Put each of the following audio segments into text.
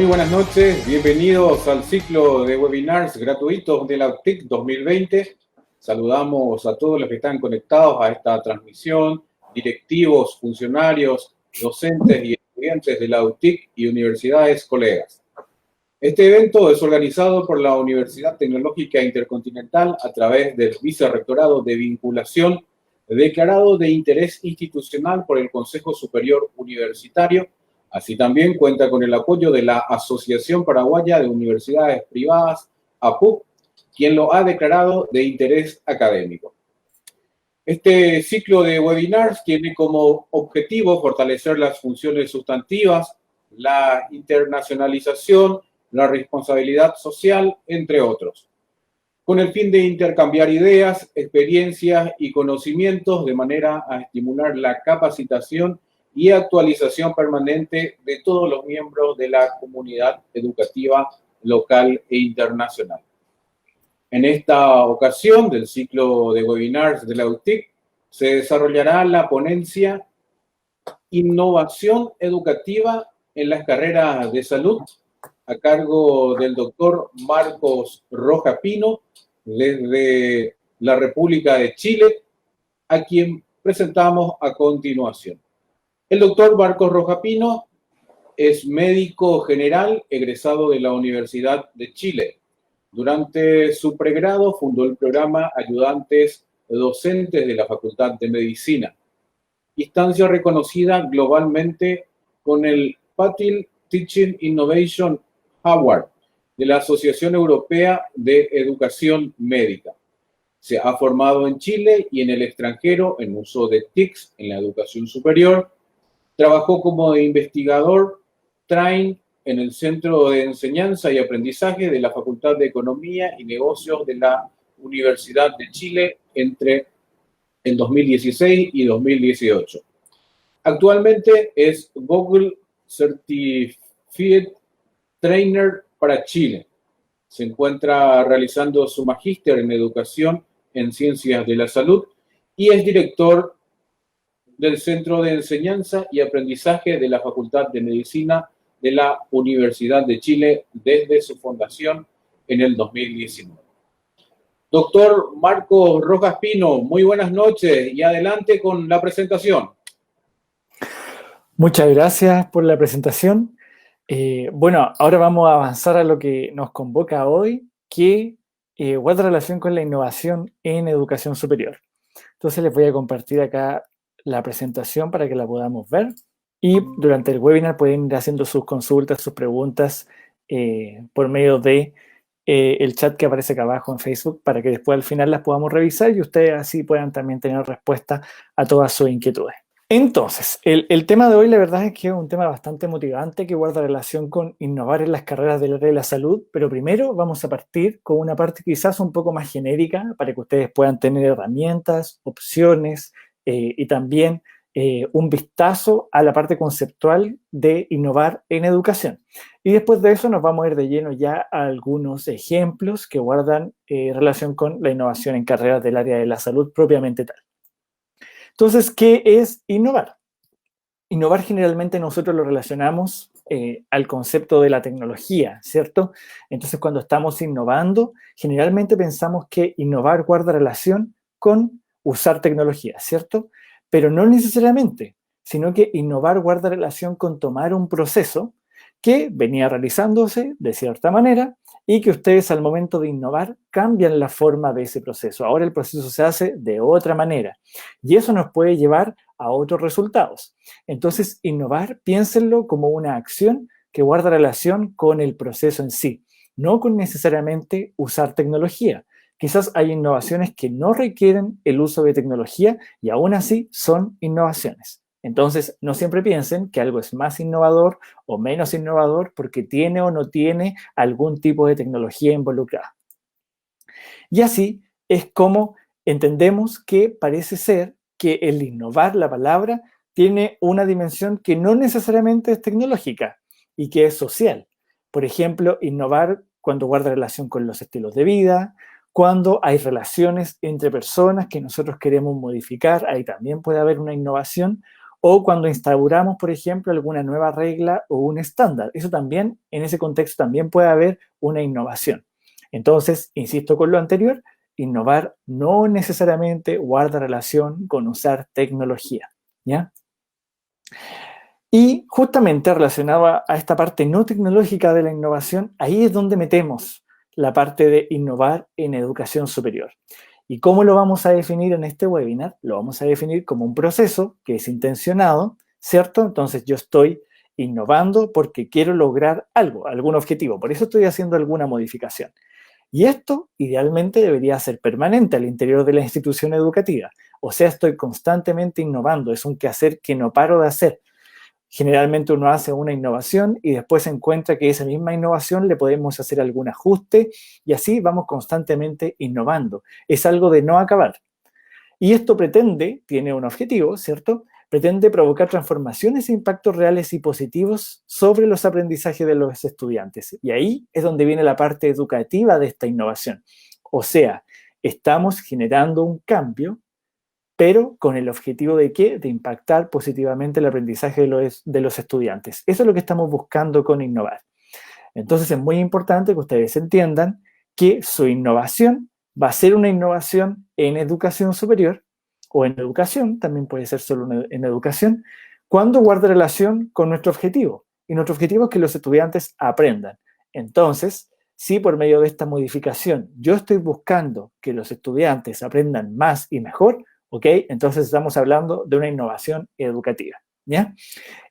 Muy buenas noches, bienvenidos al ciclo de webinars gratuitos de la UTIC 2020. Saludamos a todos los que están conectados a esta transmisión, directivos, funcionarios, docentes y estudiantes de la UTIC y universidades colegas. Este evento es organizado por la Universidad Tecnológica Intercontinental a través del Vicerrectorado de Vinculación declarado de interés institucional por el Consejo Superior Universitario. Así también cuenta con el apoyo de la Asociación Paraguaya de Universidades Privadas, APUC, quien lo ha declarado de interés académico. Este ciclo de webinars tiene como objetivo fortalecer las funciones sustantivas, la internacionalización, la responsabilidad social, entre otros, con el fin de intercambiar ideas, experiencias y conocimientos de manera a estimular la capacitación y actualización permanente de todos los miembros de la comunidad educativa local e internacional. En esta ocasión del ciclo de webinars de la UTIC se desarrollará la ponencia Innovación Educativa en las Carreras de Salud a cargo del doctor Marcos Rojas Pino desde la República de Chile, a quien presentamos a continuación. El doctor Marcos Rojas Pino es médico general egresado de la Universidad de Chile. Durante su pregrado fundó el programa Ayudantes Docentes de la Facultad de Medicina, instancia reconocida globalmente con el Patil Teaching Innovation Award de la Asociación Europea de Educación Médica. Se ha formado en Chile y en el extranjero en uso de TICs en la educación superior. Trabajó como investigador train en el Centro de Enseñanza y Aprendizaje de la Facultad de Economía y Negocios de la Universidad de Chile entre el 2016 y 2018. Actualmente es Google Certified Trainer para Chile. Se encuentra realizando su magíster en Educación en Ciencias de la Salud y es director del Centro de Enseñanza y Aprendizaje de la Facultad de Medicina de la Universidad de Chile desde su fundación en el 2019. Doctor Marcos Rojas Pino, muy buenas noches y adelante con la presentación. Muchas gracias por la presentación. Bueno, ahora vamos a avanzar a lo que nos convoca hoy, que guarda relación con la innovación en educación superior. Entonces les voy a compartir acá la presentación para que la podamos ver y durante el webinar pueden ir haciendo sus consultas, sus preguntas por medio de el chat que aparece acá abajo en Facebook para que después al final las podamos revisar y ustedes así puedan también tener respuesta a todas sus inquietudes. Entonces, el tema de hoy la verdad es que es un tema bastante motivante que guarda relación con innovar en las carreras del área de la salud, pero primero vamos a partir con una parte quizás un poco más genérica para que ustedes puedan tener herramientas, opciones y también un vistazo a la parte conceptual de innovar en educación. Y después de eso nos vamos a ir de lleno ya a algunos ejemplos que guardan relación con la innovación en carreras del área de la salud propiamente tal. Entonces, ¿qué es innovar? Innovar generalmente nosotros lo relacionamos al concepto de la tecnología, ¿cierto? Entonces, cuando estamos innovando, generalmente pensamos que innovar guarda relación con usar tecnología, ¿cierto? Pero no necesariamente, sino que innovar guarda relación con tomar un proceso que venía realizándose de cierta manera y que ustedes al momento de innovar cambian la forma de ese proceso. Ahora el proceso se hace de otra manera y eso nos puede llevar a otros resultados. Entonces, innovar, piénsenlo como una acción que guarda relación con el proceso en sí, no con necesariamente usar tecnología. Quizás hay innovaciones que no requieren el uso de tecnología y aún así son innovaciones. Entonces, no siempre piensen que algo es más innovador o menos innovador porque tiene o no tiene algún tipo de tecnología involucrada. Y así es como entendemos que parece ser que el innovar, la palabra, tiene una dimensión que no necesariamente es tecnológica y que es social. Por ejemplo, innovar cuando guarda relación con los estilos de vida, cuando hay relaciones entre personas que nosotros queremos modificar, ahí también puede haber una innovación, o cuando instauramos, por ejemplo, alguna nueva regla o un estándar. Eso también, en ese contexto, también puede haber una innovación. Entonces, insisto con lo anterior, innovar no necesariamente guarda relación con usar tecnología, ¿ya? Y justamente relacionado a esta parte no tecnológica de la innovación, ahí es donde metemos la parte de innovar en educación superior. ¿Y cómo lo vamos a definir en este webinar? Lo vamos a definir como un proceso que es intencionado, ¿cierto? Entonces yo estoy innovando porque quiero lograr algo, algún objetivo. Por eso estoy haciendo alguna modificación. Y esto idealmente debería ser permanente al interior de la institución educativa. O sea, estoy constantemente innovando. Es un quehacer que no paro de hacer. Generalmente uno hace una innovación y después se encuentra que esa misma innovación le podemos hacer algún ajuste y así vamos constantemente innovando. Es algo de no acabar. Y esto pretende, tiene un objetivo, ¿cierto? Pretende provocar transformaciones e impactos reales y positivos sobre los aprendizajes de los estudiantes. Y ahí es donde viene la parte educativa de esta innovación. O sea, estamos generando un cambio, pero con el objetivo de ¿qué? De impactar positivamente el aprendizaje de los estudiantes. Eso es lo que estamos buscando con innovar. Entonces es muy importante que ustedes entiendan que su innovación va a ser una innovación en educación superior o en educación, también puede ser solo en educación, cuando guarde relación con nuestro objetivo. Y nuestro objetivo es que los estudiantes aprendan. Entonces, si por medio de esta modificación yo estoy buscando que los estudiantes aprendan más y mejor, ¿ok? Entonces estamos hablando de una innovación educativa, ¿ya?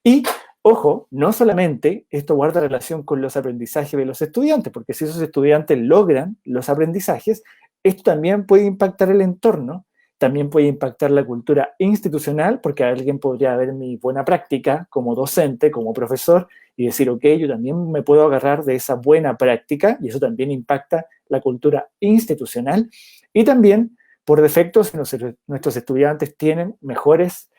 Y, ojo, no solamente esto guarda relación con los aprendizajes de los estudiantes, porque si esos estudiantes logran los aprendizajes, esto también puede impactar el entorno, también puede impactar la cultura institucional, porque alguien podría ver mi buena práctica como docente, como profesor, y decir, ok, yo también me puedo agarrar de esa buena práctica, y eso también impacta la cultura institucional, y también por defecto, si nuestros estudiantes tienen mejores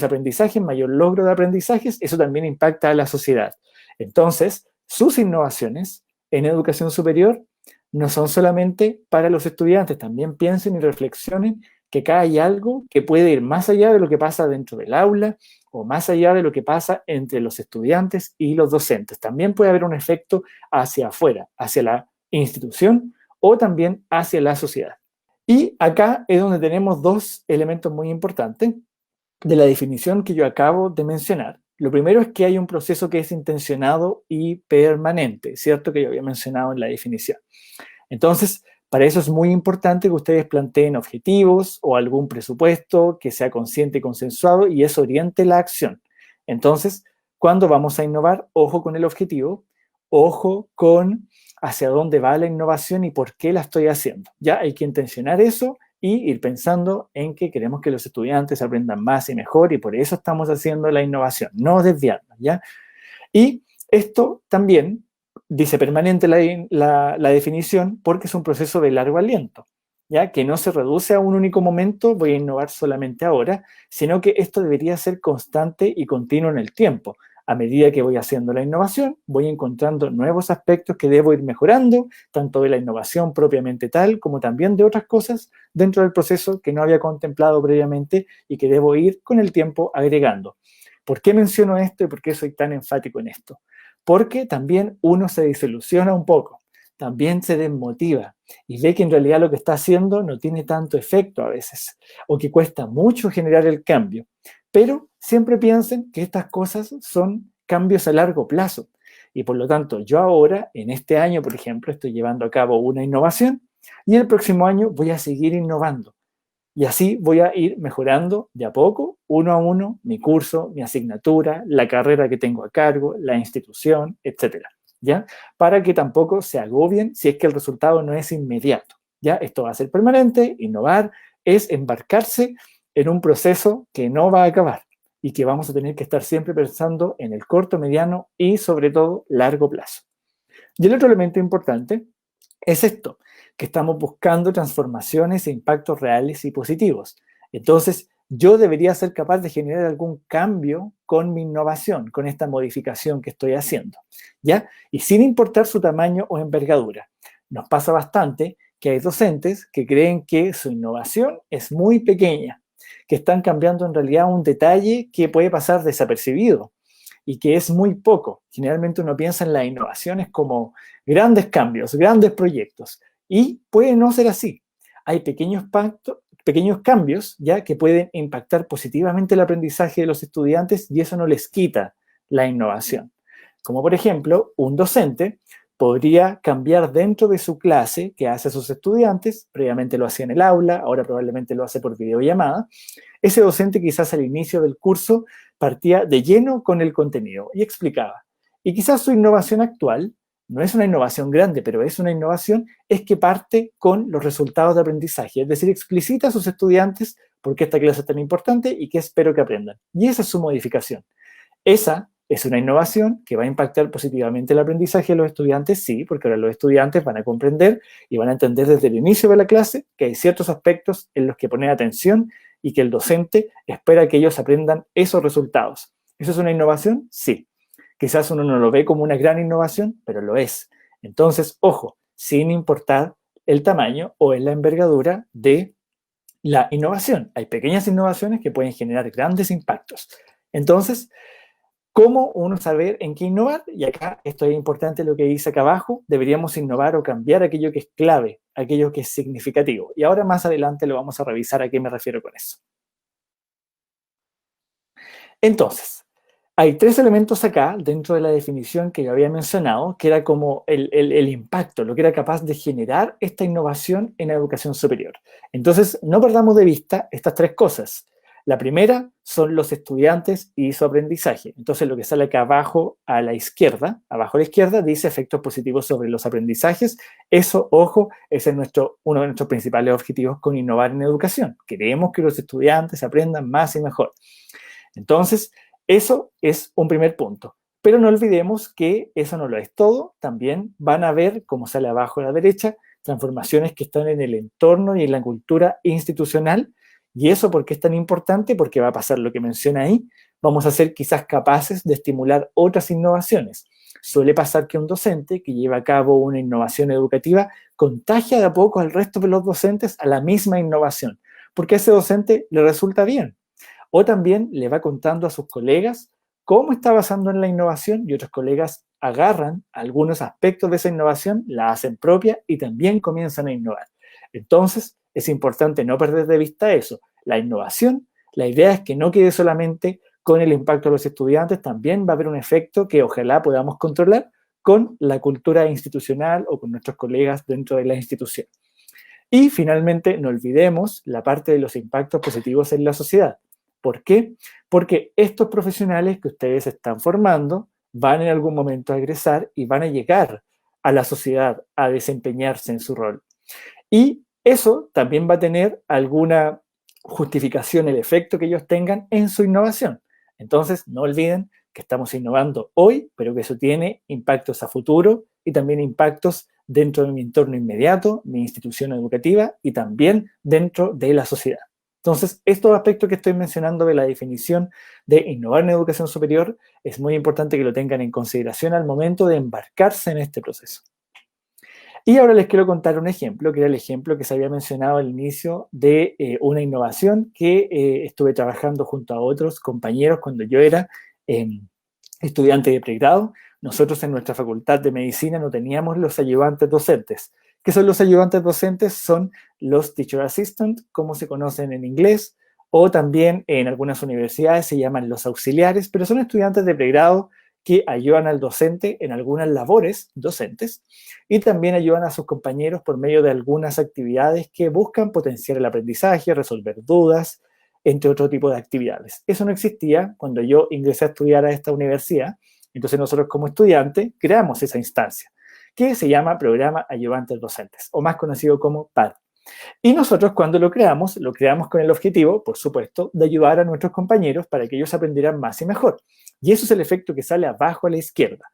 aprendizajes, mayor logro de aprendizajes, eso también impacta a la sociedad. Entonces, sus innovaciones en educación superior no son solamente para los estudiantes, también piensen y reflexionen que acá hay algo que puede ir más allá de lo que pasa dentro del aula o más allá de lo que pasa entre los estudiantes y los docentes. También puede haber un efecto hacia afuera, hacia la institución o también hacia la sociedad. Y acá es donde tenemos dos elementos muy importantes de la definición que yo acabo de mencionar. Lo primero es que hay un proceso que es intencionado y permanente, ¿cierto? Que yo había mencionado en la definición. Entonces, para eso es muy importante que ustedes planteen objetivos o algún presupuesto que sea consciente y consensuado y eso oriente la acción. Entonces, cuando vamos a innovar, ojo con el objetivo, ojo con hacia dónde va la innovación y por qué la estoy haciendo. Ya hay que intencionar eso y ir pensando en que queremos que los estudiantes aprendan más y mejor y por eso estamos haciendo la innovación, no desviarnos, ¿ya? Y esto también dice permanente la definición porque es un proceso de largo aliento, ¿ya? Que no se reduce a un único momento, voy a innovar solamente ahora, sino que esto debería ser constante y continuo en el tiempo. A medida que voy haciendo la innovación, voy encontrando nuevos aspectos que debo ir mejorando, tanto de la innovación propiamente tal, como también de otras cosas dentro del proceso que no había contemplado previamente y que debo ir con el tiempo agregando. ¿Por qué menciono esto y por qué soy tan enfático en esto? Porque también uno se desilusiona un poco, también se desmotiva y ve que en realidad lo que está haciendo no tiene tanto efecto a veces o que cuesta mucho generar el cambio. Pero siempre piensen que estas cosas son cambios a largo plazo. Y por lo tanto, yo ahora, en este año, por ejemplo, estoy llevando a cabo una innovación y el próximo año voy a seguir innovando. Y así voy a ir mejorando de a poco, uno a uno, mi curso, mi asignatura, la carrera que tengo a cargo, la institución, etcétera, ¿ya? Para que tampoco se agobien si es que el resultado no es inmediato, ¿ya? Esto va a ser permanente, innovar es embarcarse en un proceso que no va a acabar y que vamos a tener que estar siempre pensando en el corto, mediano y sobre todo largo plazo. Y el otro elemento importante es esto, que estamos buscando transformaciones e impactos reales y positivos. Entonces, yo debería ser capaz de generar algún cambio con mi innovación, con esta modificación que estoy haciendo, ¿ya? Y sin importar su tamaño o envergadura. Nos pasa bastante que hay docentes que creen que su innovación es muy pequeña, que están cambiando en realidad un detalle que puede pasar desapercibido y que es muy poco. Generalmente uno piensa en las innovaciones como grandes cambios, grandes proyectos, y puede no ser así. Hay pequeños cambios ya que pueden impactar positivamente el aprendizaje de los estudiantes y eso no les quita la innovación. Como por ejemplo, un docente podría cambiar dentro de su clase que hace a sus estudiantes, previamente lo hacía en el aula, ahora probablemente lo hace por videollamada. Ese docente quizás al inicio del curso partía de lleno con el contenido y explicaba. Y quizás su innovación actual, no es una innovación grande, pero es una innovación, es que parte con los resultados de aprendizaje, es decir, explicita a sus estudiantes por qué esta clase es tan importante y qué espero que aprendan. Y esa es su modificación. Esa es una innovación que va a impactar positivamente el aprendizaje de los estudiantes, sí, porque ahora los estudiantes van a comprender y van a entender desde el inicio de la clase que hay ciertos aspectos en los que poner atención y que el docente espera que ellos aprendan esos resultados. ¿Eso es una innovación? Sí. Quizás uno no lo ve como una gran innovación, pero lo es. Entonces, ojo, sin importar el tamaño o en la envergadura de la innovación. Hay pequeñas innovaciones que pueden generar grandes impactos. Entonces, ¿cómo uno saber en qué innovar? Y acá esto es importante lo que dice acá abajo, deberíamos innovar o cambiar aquello que es clave, aquello que es significativo. Y ahora más adelante lo vamos a revisar a qué me refiero con eso. Entonces, hay tres elementos acá dentro de la definición que yo había mencionado, que era como el impacto, lo que era capaz de generar esta innovación en la educación superior. Entonces, no perdamos de vista estas tres cosas. La primera son los estudiantes y su aprendizaje. Entonces, lo que sale acá abajo a la izquierda, dice efectos positivos sobre los aprendizajes. Eso, ojo, es uno de nuestros principales objetivos con innovar en educación. Queremos que los estudiantes aprendan más y mejor. Entonces, eso es un primer punto. Pero no olvidemos que eso no lo es todo. También van a ver, como sale abajo a la derecha, transformaciones que están en el entorno y en la cultura institucional. ¿Y eso por qué es tan importante? Porque va a pasar lo que menciona ahí. Vamos a ser quizás capaces de estimular otras innovaciones. Suele pasar que un docente que lleva a cabo una innovación educativa contagia de a poco al resto de los docentes a la misma innovación, porque a ese docente le resulta bien. O también le va contando a sus colegas cómo está basando en la innovación y otros colegas agarran algunos aspectos de esa innovación, la hacen propia y también comienzan a innovar. Entonces, es importante no perder de vista eso. La innovación, la idea es que no quede solamente con el impacto de los estudiantes, también va a haber un efecto que ojalá podamos controlar con la cultura institucional o con nuestros colegas dentro de la institución. Y finalmente, no olvidemos la parte de los impactos positivos en la sociedad. ¿Por qué? Porque estos profesionales que ustedes están formando van en algún momento a egresar y van a llegar a la sociedad a desempeñarse en su rol. Y eso también va a tener alguna justificación, el efecto que ellos tengan en su innovación. Entonces, no olviden que estamos innovando hoy, pero que eso tiene impactos a futuro y también impactos dentro de mi entorno inmediato, mi institución educativa y también dentro de la sociedad. Entonces, estos aspectos que estoy mencionando de la definición de innovar en educación superior es muy importante que lo tengan en consideración al momento de embarcarse en este proceso. Y ahora les quiero contar un ejemplo, que era el ejemplo que se había mencionado al inicio de una innovación que estuve trabajando junto a otros compañeros cuando yo era estudiante de pregrado. Nosotros en nuestra facultad de medicina no teníamos los ayudantes docentes. ¿Qué son los ayudantes docentes? Son los teacher assistant, como se conocen en inglés, o también en algunas universidades se llaman los auxiliares, pero son estudiantes de pregrado que ayudan al docente en algunas labores docentes y también ayudan a sus compañeros por medio de algunas actividades que buscan potenciar el aprendizaje, resolver dudas, entre otro tipo de actividades. Eso no existía cuando yo ingresé a estudiar a esta universidad. Entonces nosotros como estudiantes creamos esa instancia que se llama Programa Ayudantes Docentes, o más conocido como PAD. Y nosotros cuando lo creamos con el objetivo, por supuesto, de ayudar a nuestros compañeros para que ellos aprendieran más y mejor. Y eso es el efecto que sale abajo a la izquierda.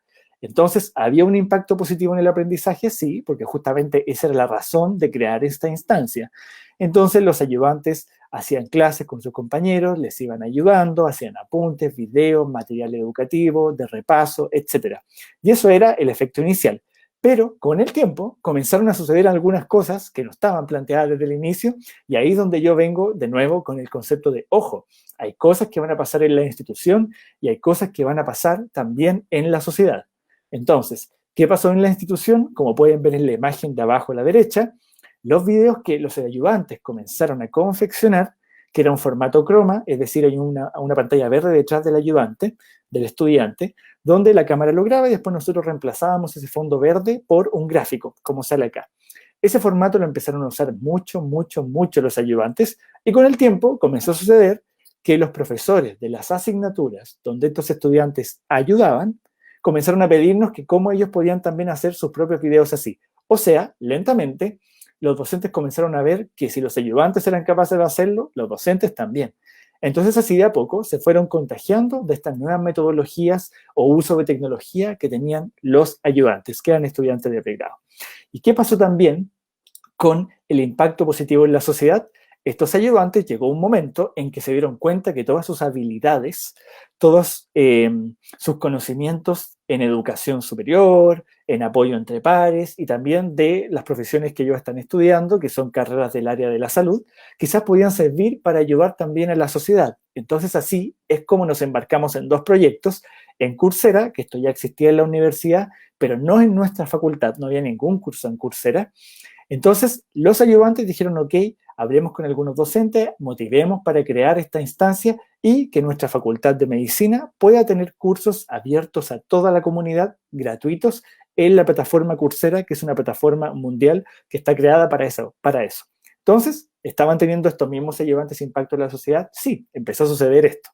Entonces, ¿había un impacto positivo en el aprendizaje? Sí, porque justamente esa era la razón de crear esta instancia. Entonces, los ayudantes hacían clases con sus compañeros, les iban ayudando, hacían apuntes, videos, material educativo, de repaso, etc. Y eso era el efecto inicial. Pero con el tiempo comenzaron a suceder algunas cosas que no estaban planteadas desde el inicio, y ahí es donde yo vengo de nuevo con el concepto de, ojo, hay cosas que van a pasar en la institución y hay cosas que van a pasar también en la sociedad. Entonces, ¿qué pasó en la institución? Como pueden ver en la imagen de abajo a la derecha, los videos que los ayudantes comenzaron a confeccionar, que era un formato croma, es decir, hay una pantalla verde detrás del ayudante, del estudiante, donde la cámara lo graba y después nosotros reemplazábamos ese fondo verde por un gráfico, como sale acá. Ese formato lo empezaron a usar mucho los ayudantes, y con el tiempo comenzó a suceder que los profesores de las asignaturas donde estos estudiantes ayudaban, comenzaron a pedirnos que cómo ellos podían también hacer sus propios videos así. O sea, lentamente, los docentes comenzaron a ver que si los ayudantes eran capaces de hacerlo, los docentes también. Entonces, así de a poco se fueron contagiando de estas nuevas metodologías o uso de tecnología que tenían los ayudantes, que eran estudiantes de pregrado. ¿Y qué pasó también con el impacto positivo en la sociedad? Estos ayudantes llegó un momento en que se dieron cuenta que todas sus habilidades, todos sus conocimientos en educación superior, en apoyo entre pares y también de las profesiones que ellos están estudiando, que son carreras del área de la salud, quizás podían servir para ayudar también a la sociedad. Entonces así es como nos embarcamos en dos proyectos, en Coursera, que esto ya existía en la universidad, pero no en nuestra facultad, no había ningún curso en Coursera. Entonces los ayudantes dijeron, ok, hablemos con algunos docentes, motivemos para crear esta instancia y que nuestra facultad de medicina pueda tener cursos abiertos a toda la comunidad, gratuitos, en la plataforma Coursera, que es una plataforma mundial que está creada para eso. Entonces, ¿estaban teniendo estos mismos ayudantes impacto en la sociedad? Sí, empezó a suceder esto.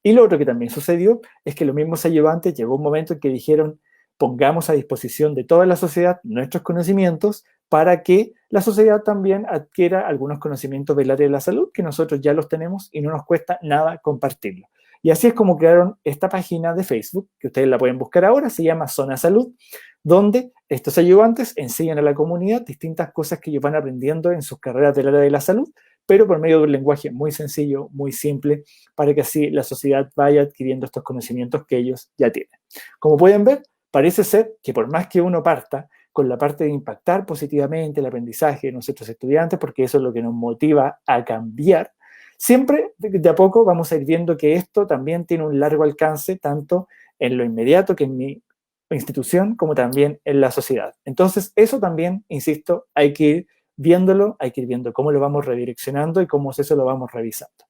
Y lo otro que también sucedió es que los mismos ayudantes llegó un momento en que dijeron, pongamos a disposición de toda la sociedad nuestros conocimientos para que la sociedad también adquiera algunos conocimientos del área de la salud, que nosotros ya los tenemos y no nos cuesta nada compartirlo. Y así es como crearon esta página de Facebook, que ustedes la pueden buscar ahora, se llama Zona Salud, donde estos ayudantes enseñan a la comunidad distintas cosas que ellos van aprendiendo en sus carreras del área de la salud, pero por medio de un lenguaje muy sencillo, muy simple, para que así la sociedad vaya adquiriendo estos conocimientos que ellos ya tienen. Como pueden ver, parece ser que por más que uno parta con la parte de impactar positivamente el aprendizaje de nuestros estudiantes, porque eso es lo que nos motiva a cambiar, siempre de a poco vamos a ir viendo que esto también tiene un largo alcance, tanto en lo inmediato, que en mi institución, como también en la sociedad. Entonces, eso también, insisto, hay que ir viéndolo, hay que ir viendo cómo lo vamos redireccionando y cómo eso lo vamos revisando.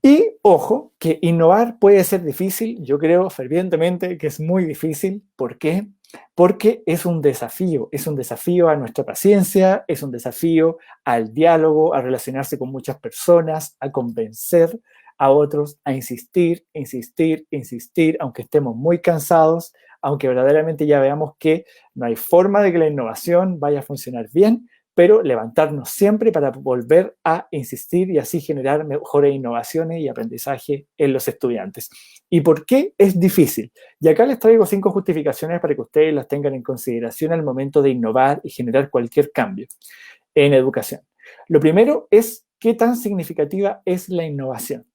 Y ojo, que innovar puede ser difícil, yo creo fervientemente que es muy difícil. ¿Por qué? Porque es un desafío a nuestra paciencia, es un desafío al diálogo, a relacionarse con muchas personas, a convencer a otros, a insistir, aunque estemos muy cansados, aunque verdaderamente ya veamos que no hay forma de que la innovación vaya a funcionar bien, pero levantarnos siempre para volver a insistir y así generar mejores innovaciones y aprendizaje en los estudiantes. ¿Y por qué es difícil? Y acá les traigo 5 justificaciones para que ustedes las tengan en consideración al momento de innovar y generar cualquier cambio en educación. Lo primero es qué tan significativa es la innovación.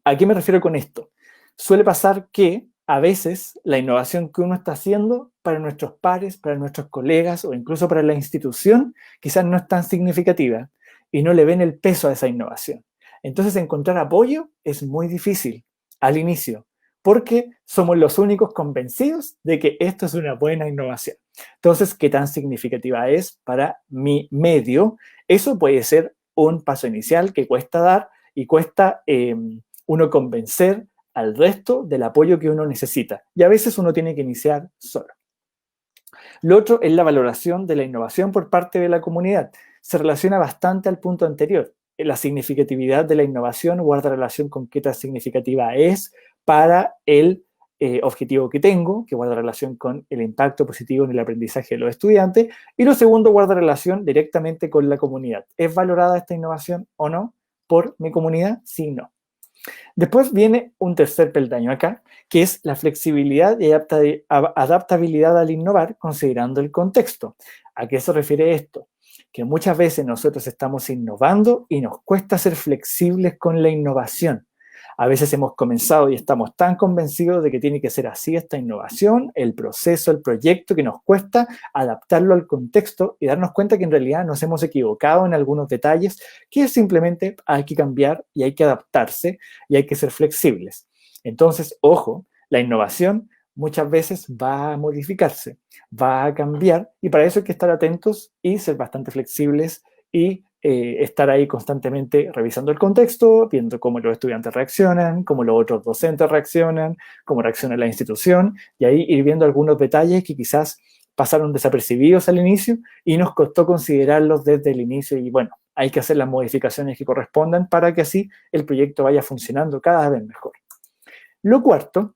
¿A qué me refiero con esto? Suele pasar que a veces la innovación que uno está haciendo para nuestros pares, para nuestros colegas o incluso para la institución quizás no es tan significativa y no le ven el peso a esa innovación. Entonces encontrar apoyo es muy difícil al inicio porque somos los únicos convencidos de que esto es una buena innovación. Entonces, ¿qué tan significativa es para mi medio? Eso puede ser un paso inicial que cuesta dar y cuesta uno convencer al resto del apoyo que uno necesita. Y a veces uno tiene que iniciar solo. Lo otro es la valoración de la innovación por parte de la comunidad. Se relaciona bastante al punto anterior. La significatividad de la innovación guarda relación con qué tan significativa es para el objetivo que tengo, que guarda relación con el impacto positivo en el aprendizaje de los estudiantes. Y lo segundo guarda relación directamente con la comunidad. ¿Es valorada esta innovación o no por mi comunidad? Sí, no. Después viene un tercer peldaño acá, que es la flexibilidad y adaptabilidad al innovar considerando el contexto. ¿A qué se refiere esto? Que muchas veces nosotros estamos innovando y nos cuesta ser flexibles con la innovación. A veces hemos comenzado y estamos tan convencidos de que tiene que ser así esta innovación, el proceso, el proyecto, que nos cuesta adaptarlo al contexto y darnos cuenta que en realidad nos hemos equivocado en algunos detalles, que simplemente hay que cambiar y hay que adaptarse y hay que ser flexibles. Entonces, ojo, la innovación muchas veces va a modificarse, va a cambiar, y para eso hay que estar atentos y ser bastante flexibles y estar ahí constantemente revisando el contexto, viendo cómo los estudiantes reaccionan, cómo los otros docentes reaccionan, cómo reacciona la institución, y ahí ir viendo algunos detalles que quizás pasaron desapercibidos al inicio y nos costó considerarlos desde el inicio, y bueno, hay que hacer las modificaciones que correspondan para que así el proyecto vaya funcionando cada vez mejor. Lo cuarto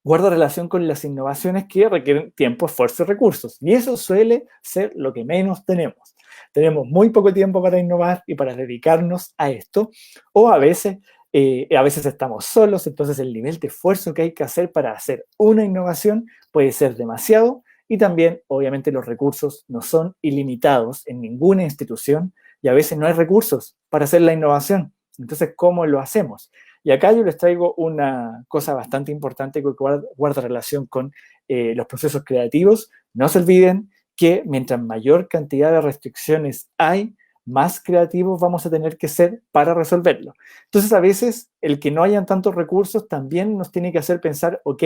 guarda relación con las innovaciones que requieren tiempo, esfuerzo y recursos. Y eso suele ser lo que menos tenemos. Tenemos muy poco tiempo para innovar y para dedicarnos a esto, o a veces estamos solos, entonces el nivel de esfuerzo que hay que hacer para hacer una innovación puede ser demasiado, y también, obviamente, los recursos no son ilimitados en ninguna institución, y a veces no hay recursos para hacer la innovación. Entonces, ¿cómo lo hacemos? Y acá yo les traigo una cosa bastante importante que guarda relación con los procesos creativos. No se olviden que mientras mayor cantidad de restricciones hay, más creativos vamos a tener que ser para resolverlo. Entonces, a veces, el que no hayan tantos recursos también nos tiene que hacer pensar, ok,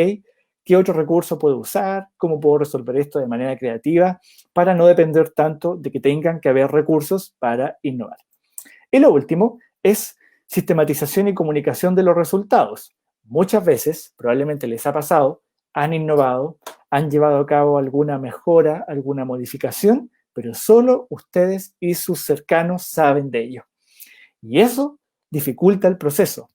¿qué otro recurso puedo usar? ¿Cómo puedo resolver esto de manera creativa? Para no depender tanto de que tengan que haber recursos para innovar. Y lo último es sistematización y comunicación de los resultados. Muchas veces, probablemente les ha pasado, han innovado, han llevado a cabo alguna mejora, alguna modificación, pero solo ustedes y sus cercanos saben de ello. Y eso dificulta el proceso.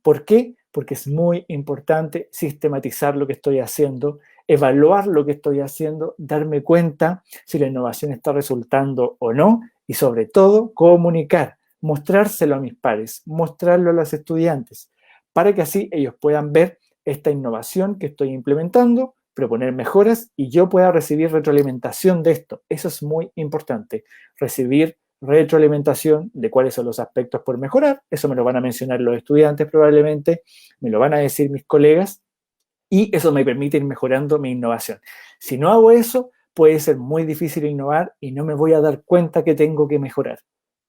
¿Por qué? Porque es muy importante sistematizar lo que estoy haciendo, evaluar lo que estoy haciendo, darme cuenta si la innovación está resultando o no, y sobre todo comunicar, mostrárselo a mis pares, mostrarlo a los estudiantes, para que así ellos puedan ver esta innovación que estoy implementando, proponer mejoras y yo pueda recibir retroalimentación de esto. Eso es muy importante, recibir retroalimentación de cuáles son los aspectos por mejorar. Eso me lo van a mencionar los estudiantes probablemente, me lo van a decir mis colegas, y eso me permite ir mejorando mi innovación. Si no hago eso, puede ser muy difícil innovar y no me voy a dar cuenta que tengo que mejorar,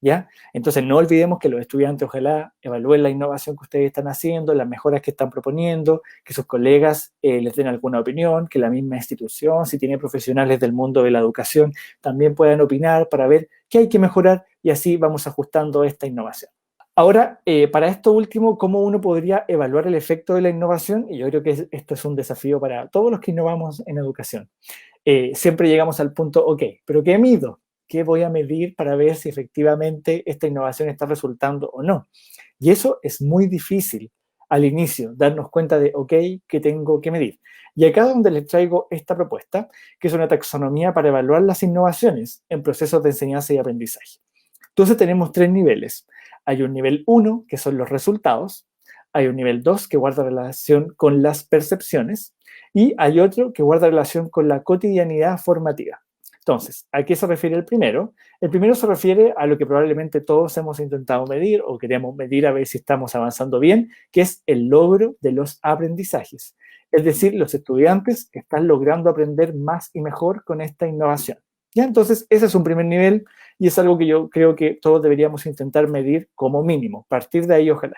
¿ya? Entonces, no olvidemos que los estudiantes ojalá evalúen la innovación que ustedes están haciendo, las mejoras que están proponiendo, que sus colegas les den alguna opinión, que la misma institución, si tiene profesionales del mundo de la educación, también puedan opinar para ver qué hay que mejorar, y así vamos ajustando esta innovación. Ahora, para esto último, ¿cómo uno podría evaluar el efecto de la innovación? Y yo creo que esto es un desafío para todos los que innovamos en educación. Siempre llegamos al punto, ok, ¿pero qué mido? ¿Qué voy a medir para ver si efectivamente esta innovación está resultando o no? Y eso es muy difícil al inicio, darnos cuenta de, ok, ¿qué tengo que medir? Y acá es donde les traigo esta propuesta, que es una taxonomía para evaluar las innovaciones en procesos de enseñanza y aprendizaje. Entonces tenemos 3 niveles. Hay un nivel 1, que son los resultados. Hay un nivel 2, que guarda relación con las percepciones. Y hay otro que guarda relación con la cotidianidad formativa. Entonces, ¿a qué se refiere el primero? El primero se refiere a lo que probablemente todos hemos intentado medir o queremos medir a ver si estamos avanzando bien, que es el logro de los aprendizajes. Es decir, los estudiantes están logrando aprender más y mejor con esta innovación. ¿Ya? Entonces, ese es un primer nivel y es algo que yo creo que todos deberíamos intentar medir como mínimo. Partir de ahí, ojalá.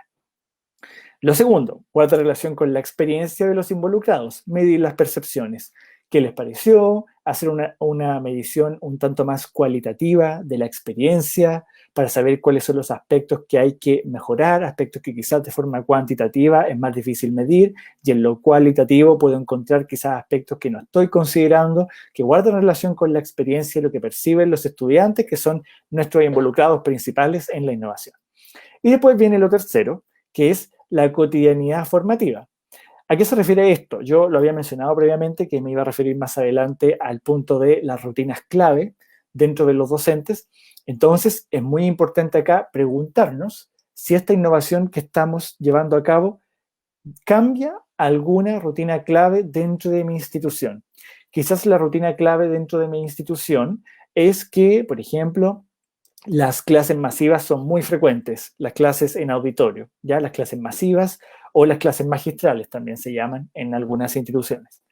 Lo segundo, guarda relación con la experiencia de los involucrados, medir las percepciones. ¿Qué les pareció? Hacer una medición un tanto más cualitativa de la experiencia para saber cuáles son los aspectos que hay que mejorar, aspectos que quizás de forma cuantitativa es más difícil medir, y en lo cualitativo puedo encontrar quizás aspectos que no estoy considerando, que guardan relación con la experiencia y lo que perciben los estudiantes, que son nuestros involucrados principales en la innovación. Y después viene lo tercero, que es la cotidianidad formativa. ¿A qué se refiere esto? Yo lo había mencionado previamente, que me iba a referir más adelante al punto de las rutinas clave dentro de los docentes. Entonces, es muy importante acá preguntarnos si esta innovación que estamos llevando a cabo cambia alguna rutina clave dentro de mi institución. Quizás la rutina clave dentro de mi institución es que, por ejemplo, las clases masivas son muy frecuentes, las clases en auditorio, ya las clases masivas o las clases magistrales también se llaman en algunas instituciones.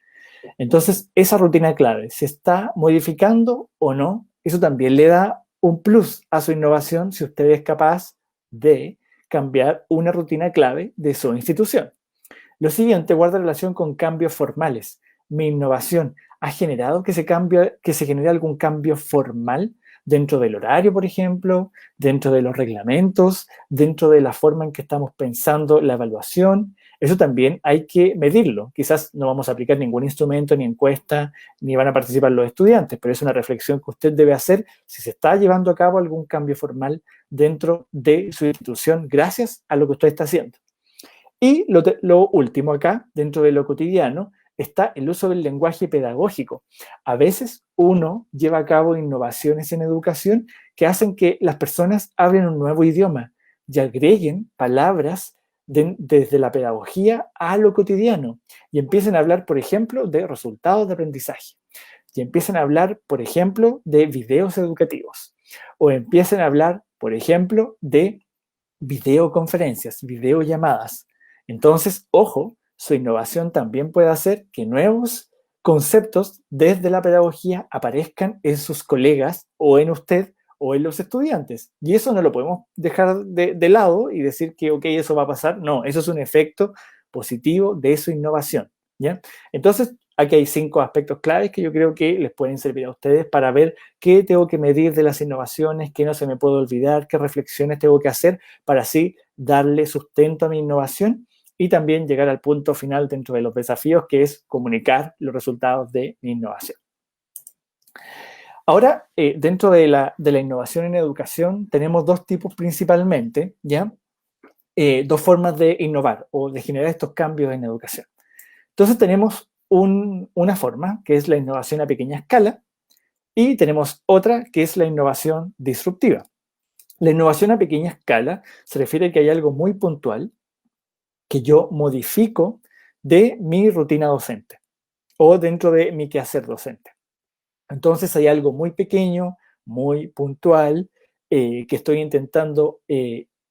Entonces, esa rutina clave, ¿se está modificando o no? Eso también le da un plus a su innovación si usted es capaz de cambiar una rutina clave de su institución. Lo siguiente guarda relación con cambios formales. Mi innovación ha generado que se genere algún cambio formal dentro del horario, por ejemplo, dentro de los reglamentos, dentro de la forma en que estamos pensando la evaluación. Eso también hay que medirlo. Quizás no vamos a aplicar ningún instrumento, ni encuesta, ni van a participar los estudiantes, pero es una reflexión que usted debe hacer si se está llevando a cabo algún cambio formal dentro de su institución gracias a lo que usted está haciendo. Y lo último acá, dentro de lo cotidiano, está el uso del lenguaje pedagógico. A veces uno lleva a cabo innovaciones en educación que hacen que las personas hablen un nuevo idioma y agreguen palabras desde la pedagogía a lo cotidiano y empiecen a hablar, por ejemplo, de resultados de aprendizaje y empiecen a hablar, por ejemplo, de videos educativos o empiecen a hablar, por ejemplo, de videoconferencias, videollamadas. Entonces, ojo, su innovación también puede hacer que nuevos conceptos desde la pedagogía aparezcan en sus colegas o en usted o en los estudiantes. Y eso no lo podemos dejar de lado y decir que, ok, eso va a pasar. No, eso es un efecto positivo de su innovación. ¿Ya? Entonces, aquí hay 5 aspectos claves que yo creo que les pueden servir a ustedes para ver qué tengo que medir de las innovaciones, qué no se me puede olvidar, qué reflexiones tengo que hacer para así darle sustento a mi innovación y también llegar al punto final dentro de los desafíos, que es comunicar los resultados de mi innovación. Ahora, dentro de la innovación en educación, tenemos 2 tipos principalmente, ¿ya? 2 formas de innovar o de generar estos cambios en educación. Entonces tenemos una forma, que es la innovación a pequeña escala, y tenemos otra, que es la innovación disruptiva. La innovación a pequeña escala se refiere a que hay algo muy puntual que yo modifico de mi rutina docente o dentro de mi quehacer docente. Entonces hay algo muy pequeño, muy puntual, que estoy intentando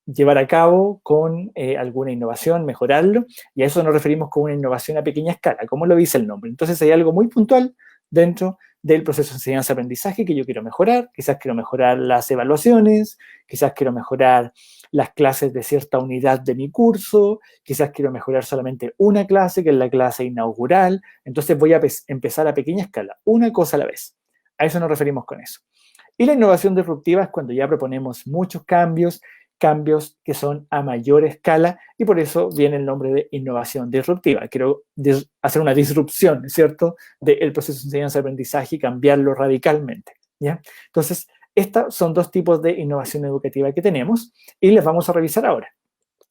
llevar a cabo con alguna innovación, mejorarlo, y a eso nos referimos con una innovación a pequeña escala, como lo dice el nombre. Entonces hay algo muy puntual dentro del proceso de enseñanza-aprendizaje que yo quiero mejorar. Quizás quiero mejorar las evaluaciones, quizás quiero mejorar las clases de cierta unidad de mi curso, quizás quiero mejorar solamente una clase, que es la clase inaugural. Entonces voy a empezar a pequeña escala, una cosa a la vez. A eso nos referimos con eso. Y la innovación disruptiva es cuando ya proponemos muchos cambios que son a mayor escala, y por eso viene el nombre de innovación disruptiva. Quiero hacer una disrupción, ¿cierto?, del proceso de enseñanza-aprendizaje y cambiarlo radicalmente, ¿ya? Entonces, estos son 2 tipos de innovación educativa que tenemos y les vamos a revisar ahora.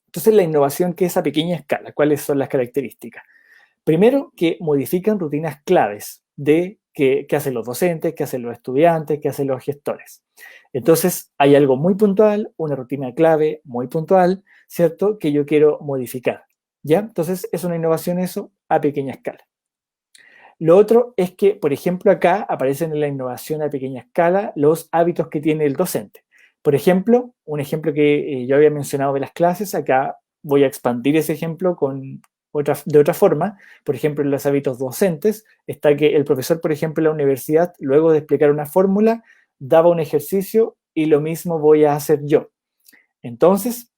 Entonces, la innovación que es a pequeña escala, ¿cuáles son las características? Primero, que modifican rutinas claves de qué hacen los docentes, qué hacen los estudiantes, qué hacen los gestores. Entonces, hay algo muy puntual, una rutina clave muy puntual, ¿cierto?, que yo quiero modificar, ¿ya? Entonces, es una innovación eso a pequeña escala. Lo otro es que, por ejemplo, acá aparecen en la innovación a pequeña escala los hábitos que tiene el docente. Por ejemplo, un ejemplo que yo había mencionado de las clases, acá voy a expandir ese ejemplo de otra forma. Por ejemplo, en los hábitos docentes está que el profesor, por ejemplo, en la universidad, luego de explicar una fórmula, daba un ejercicio y lo mismo voy a hacer yo. Entonces,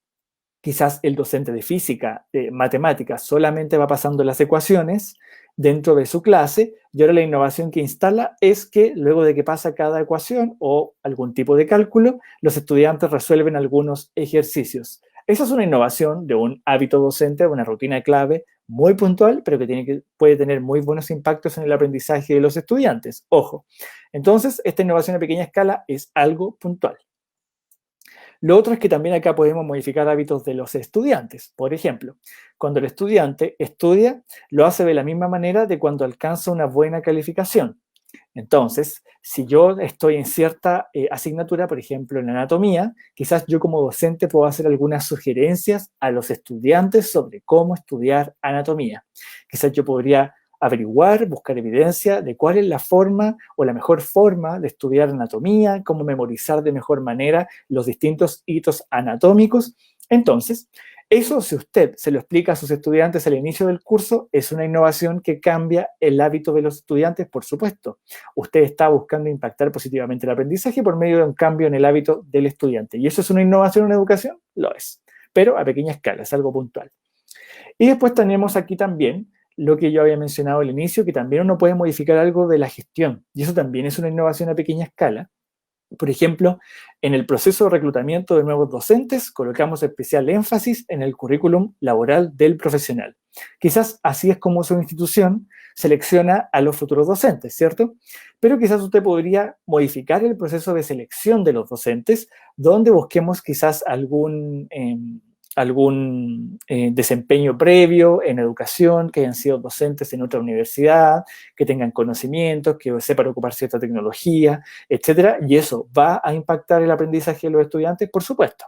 quizás el docente de física, de matemáticas, solamente va pasando las ecuaciones dentro de su clase, y ahora la innovación que instala es que luego de que pasa cada ecuación o algún tipo de cálculo, los estudiantes resuelven algunos ejercicios. Esa es una innovación de un hábito docente, de una rutina clave muy puntual, pero que puede tener muy buenos impactos en el aprendizaje de los estudiantes. Ojo. Entonces, esta innovación a pequeña escala es algo puntual. Lo otro es que también acá podemos modificar hábitos de los estudiantes. Por ejemplo, cuando el estudiante estudia, lo hace de la misma manera de cuando alcanza una buena calificación. Entonces, si yo estoy en cierta asignatura, por ejemplo, en anatomía, quizás yo como docente puedo hacer algunas sugerencias a los estudiantes sobre cómo estudiar anatomía. Quizás yo podría averiguar, buscar evidencia de cuál es la forma o la mejor forma de estudiar anatomía, cómo memorizar de mejor manera los distintos hitos anatómicos. Entonces, eso, si usted se lo explica a sus estudiantes al inicio del curso, es una innovación que cambia el hábito de los estudiantes, por supuesto. Usted está buscando impactar positivamente el aprendizaje por medio de un cambio en el hábito del estudiante. ¿Y eso es una innovación en educación? Lo es, pero a pequeña escala, es algo puntual. Y después tenemos aquí también lo que yo había mencionado al inicio, que también uno puede modificar algo de la gestión. Y eso también es una innovación a pequeña escala. Por ejemplo, en el proceso de reclutamiento de nuevos docentes, colocamos especial énfasis en el currículum laboral del profesional. Quizás así es como su institución selecciona a los futuros docentes, ¿cierto? Pero quizás usted podría modificar el proceso de selección de los docentes, donde busquemos quizás algún desempeño previo en educación, que hayan sido docentes en otra universidad, que tengan conocimientos, que sepan ocupar cierta tecnología, etcétera, y eso va a impactar el aprendizaje de los estudiantes, por supuesto.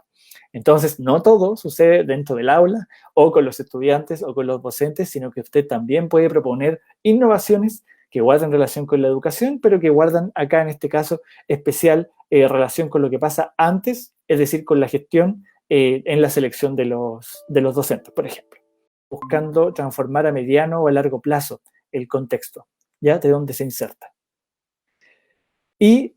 Entonces, no todo sucede dentro del aula o con los estudiantes o con los docentes, sino que usted también puede proponer innovaciones que guardan relación con la educación, pero que guardan acá, en este caso, especial relación con lo que pasa antes, es decir, con la gestión en la selección de los docentes, por ejemplo. Buscando transformar a mediano o a largo plazo el contexto, ¿ya? De dónde se inserta. Y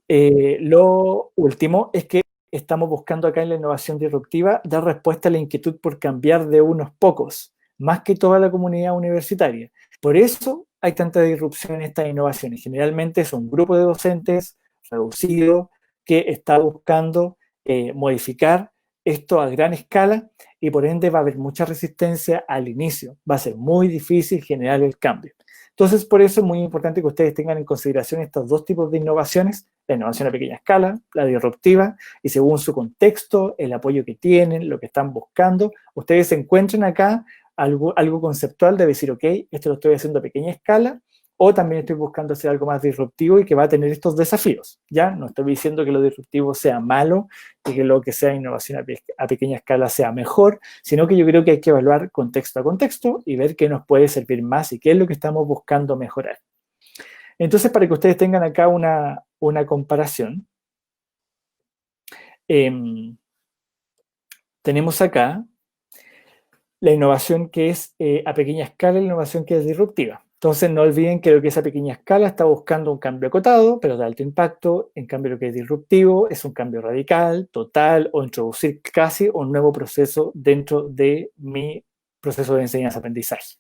lo último es que estamos buscando acá en la innovación disruptiva dar respuesta a la inquietud por cambiar de unos pocos, más que toda la comunidad universitaria. Por eso hay tanta disrupción en estas innovaciones. Generalmente es un grupo de docentes reducido que está buscando modificar esto a gran escala y por ende va a haber mucha resistencia al inicio. Va a ser muy difícil generar el cambio. Entonces, por eso es muy importante que ustedes tengan en consideración estos dos tipos de innovaciones, la innovación a pequeña escala, la disruptiva, y según su contexto, el apoyo que tienen, lo que están buscando, ustedes encuentren acá algo conceptual de decir, ok, esto lo estoy haciendo a pequeña escala, o también estoy buscando hacer algo más disruptivo y que va a tener estos desafíos, ¿ya? No estoy diciendo que lo disruptivo sea malo y que lo que sea innovación a pequeña escala sea mejor, sino que yo creo que hay que evaluar contexto a contexto y ver qué nos puede servir más y qué es lo que estamos buscando mejorar. Entonces, para que ustedes tengan acá una comparación, tenemos acá la innovación que es a pequeña escala y la innovación que es disruptiva. Entonces, no olviden que lo que es a pequeña escala está buscando un cambio acotado, pero de alto impacto. En cambio, lo que es disruptivo es un cambio radical, total, o introducir casi un nuevo proceso dentro de mi proceso de enseñanza-aprendizaje.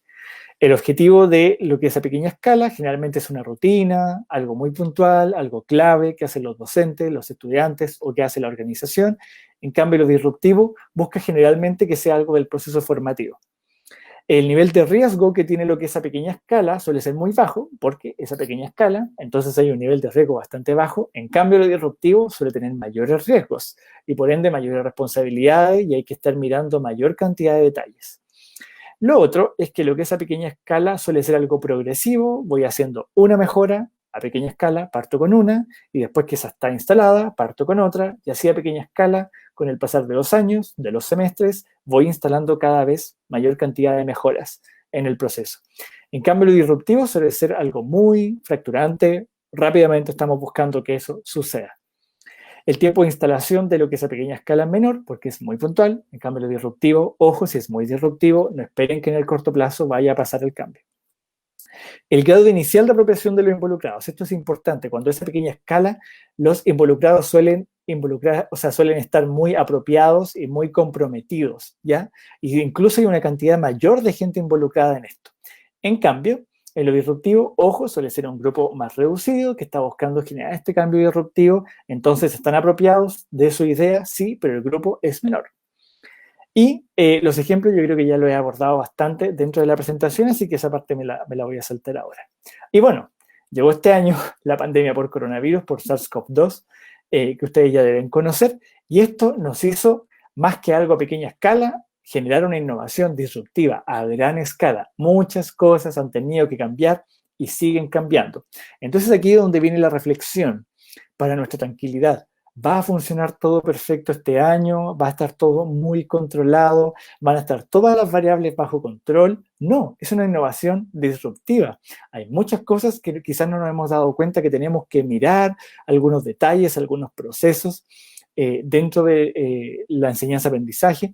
El objetivo de lo que es a pequeña escala generalmente es una rutina, algo muy puntual, algo clave que hacen los docentes, los estudiantes o que hace la organización. En cambio, lo disruptivo busca generalmente que sea algo del proceso formativo. El nivel de riesgo que tiene lo que es a pequeña escala suele ser muy bajo, porque es a pequeña escala, entonces hay un nivel de riesgo bastante bajo. En cambio, lo disruptivo suele tener mayores riesgos y por ende mayores responsabilidades y hay que estar mirando mayor cantidad de detalles. Lo otro es que lo que es a pequeña escala suele ser algo progresivo, voy haciendo una mejora a pequeña escala, parto con una, y después que esa está instalada, parto con otra, y así a pequeña escala, con el pasar de los años, de los semestres, voy instalando cada vez mayor cantidad de mejoras en el proceso. En cambio, lo disruptivo suele ser algo muy fracturante, rápidamente estamos buscando que eso suceda. El tiempo de instalación de lo que es a pequeña escala es menor, porque es muy puntual. En cambio, lo disruptivo, ojo, si es muy disruptivo, no esperen que en el corto plazo vaya a pasar el cambio. El grado inicial de apropiación de los involucrados. Esto es importante. Cuando es a pequeña escala, los involucrados suelen estar muy apropiados y muy comprometidos, ¿ya? Y incluso hay una cantidad mayor de gente involucrada en esto. En cambio, en lo disruptivo, ojo, suele ser un grupo más reducido que está buscando generar este cambio disruptivo, entonces están apropiados de su idea, sí, pero el grupo es menor. Y los ejemplos yo creo que ya lo he abordado bastante dentro de la presentación, así que esa parte me la voy a saltar ahora. Y bueno, llegó este año la pandemia por coronavirus, por SARS-CoV-2, que ustedes ya deben conocer, y esto nos hizo, más que algo a pequeña escala, generar una innovación disruptiva a gran escala. Muchas cosas han tenido que cambiar y siguen cambiando. Entonces aquí es donde viene la reflexión para nuestra tranquilidad. va a funcionar todo perfecto este año, va a estar todo muy controlado, van a estar todas las variables bajo control. No, es una innovación disruptiva. Hay muchas cosas que quizás no nos hemos dado cuenta que tenemos que mirar, algunos detalles, algunos procesos dentro de la enseñanza-aprendizaje.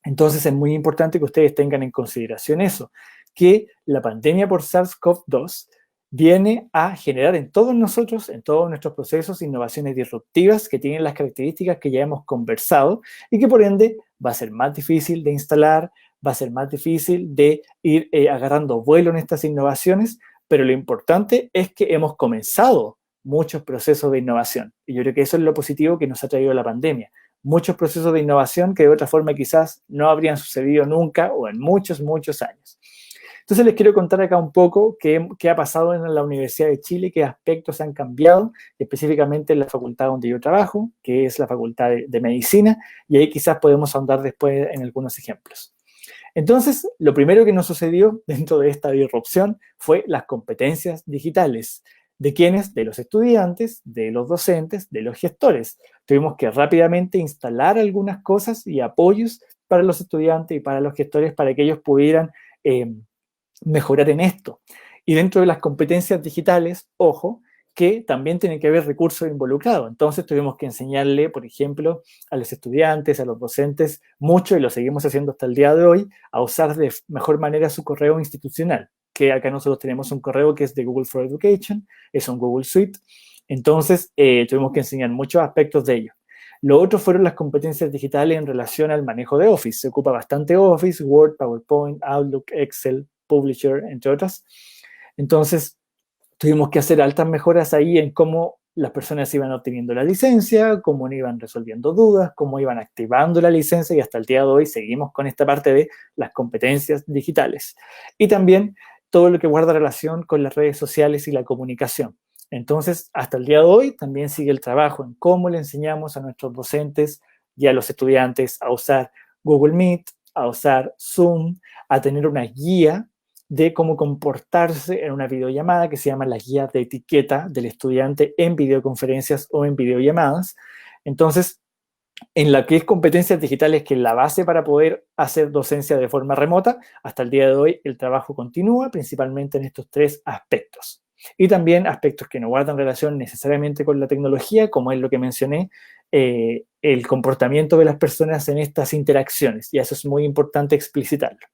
Entonces es muy importante que ustedes tengan en consideración eso, que la pandemia por SARS-CoV-2 viene a generar en todos nosotros, en todos nuestros procesos, innovaciones disruptivas que tienen las características que ya hemos conversado y que por ende va a ser más difícil de instalar, va a ser más difícil de ir agarrando vuelo en estas innovaciones, pero lo importante es que hemos comenzado muchos procesos de innovación y yo creo que eso es lo positivo que nos ha traído la pandemia. Muchos procesos de innovación que de otra forma quizás no habrían sucedido nunca o en muchos, muchos años. Entonces les quiero contar acá un poco qué ha pasado en la Universidad de Chile, qué aspectos han cambiado, específicamente en la facultad donde yo trabajo, que es la Facultad de Medicina, y ahí quizás podemos ahondar después en algunos ejemplos. Entonces, lo primero que nos sucedió dentro de esta disrupción fue las competencias digitales. ¿De quiénes? De los estudiantes, de los docentes, de los gestores. Tuvimos que rápidamente instalar algunas cosas y apoyos para los estudiantes y para los gestores para que ellos pudieran mejorar en esto. Y dentro de las competencias digitales, ojo, que también tiene que haber recursos involucrados. Entonces tuvimos que enseñarle, por ejemplo, a los estudiantes, a los docentes, mucho, y lo seguimos haciendo hasta el día de hoy, a usar de mejor manera su correo institucional, que acá nosotros tenemos un correo que es de Google for Education, es un Google Suite. Entonces tuvimos que enseñar muchos aspectos de ello. Lo otro fueron las competencias digitales en relación al manejo de Office. Se ocupa bastante Office, Word, PowerPoint, Outlook, Excel, Publisher, entre otras. Entonces, tuvimos que hacer altas mejoras ahí en cómo las personas iban obteniendo la licencia, cómo iban resolviendo dudas, cómo iban activando la licencia y hasta el día de hoy seguimos con esta parte de las competencias digitales. Y también todo lo que guarda relación con las redes sociales y la comunicación. Entonces, hasta el día de hoy también sigue el trabajo en cómo le enseñamos a nuestros docentes y a los estudiantes a usar Google Meet, a usar Zoom, a tener una guía de cómo comportarse en una videollamada que se llama la guía de etiqueta del estudiante en videoconferencias o en videollamadas. Entonces, en la que es competencias digitales, que es la base para poder hacer docencia de forma remota, hasta el día de hoy el trabajo continúa principalmente en estos tres aspectos. Y también aspectos que no guardan relación necesariamente con la tecnología, como es lo que mencioné, el comportamiento de las personas en estas interacciones, y eso es muy importante explicitarlo.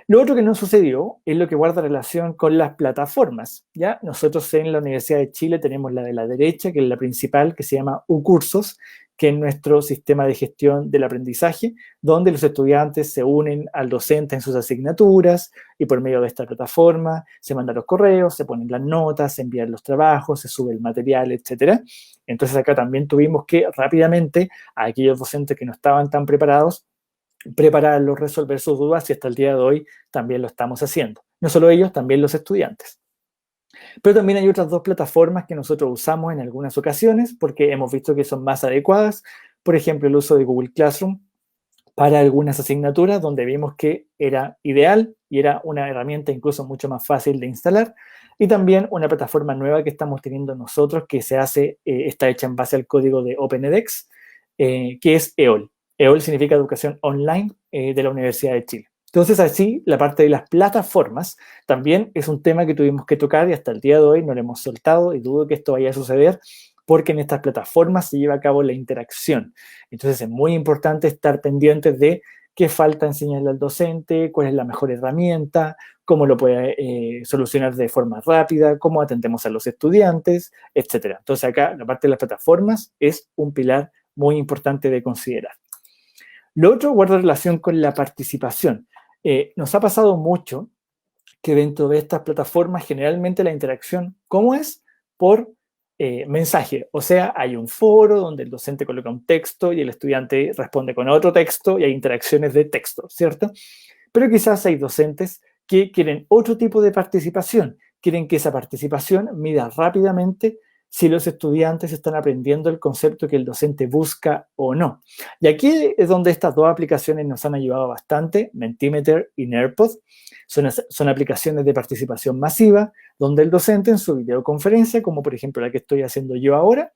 Lo otro que no sucedió es lo que guarda relación con las plataformas. ¿Ya? Nosotros en la Universidad de Chile tenemos la de la derecha, que es la principal, que se llama UCursos, que es nuestro sistema de gestión del aprendizaje, donde los estudiantes se unen al docente en sus asignaturas y por medio de esta plataforma se mandan los correos, se ponen las notas, se envían los trabajos, se sube el material, etc. Entonces acá también tuvimos que rápidamente a aquellos docentes que no estaban tan preparados, prepararlos, resolver sus dudas y hasta el día de hoy también lo estamos haciendo. No solo ellos, también los estudiantes. Pero también hay otras dos plataformas que nosotros usamos en algunas ocasiones porque hemos visto que son más adecuadas. Por ejemplo, el uso de Google Classroom para algunas asignaturas donde vimos que era ideal y era una herramienta incluso mucho más fácil de instalar. Y también una plataforma nueva que estamos teniendo nosotros que está hecha en base al código de OpenEDX, que es EOL. EOL significa Educación Online de la Universidad de Chile. Entonces, así, la parte de las plataformas también es un tema que tuvimos que tocar y hasta el día de hoy no lo hemos soltado y dudo que esto vaya a suceder porque en estas plataformas se lleva a cabo la interacción. Entonces, es muy importante estar pendientes de qué falta enseñarle al docente, cuál es la mejor herramienta, cómo lo puede solucionar de forma rápida, cómo atendemos a los estudiantes, etc. Entonces, acá la parte de las plataformas es un pilar muy importante de considerar. Lo otro guarda relación con la participación. Nos ha pasado mucho que dentro de estas plataformas generalmente la interacción, ¿cómo es? Por mensaje. O sea, hay un foro donde el docente coloca un texto y el estudiante responde con otro texto y hay interacciones de texto, ¿cierto? Pero quizás hay docentes que quieren otro tipo de participación. Quieren que esa participación mida rápidamente si los estudiantes están aprendiendo el concepto que el docente busca o no. Y aquí es donde estas dos aplicaciones nos han ayudado bastante, Mentimeter y Nearpod. Son aplicaciones de participación masiva, donde el docente en su videoconferencia, como por ejemplo la que estoy haciendo yo ahora,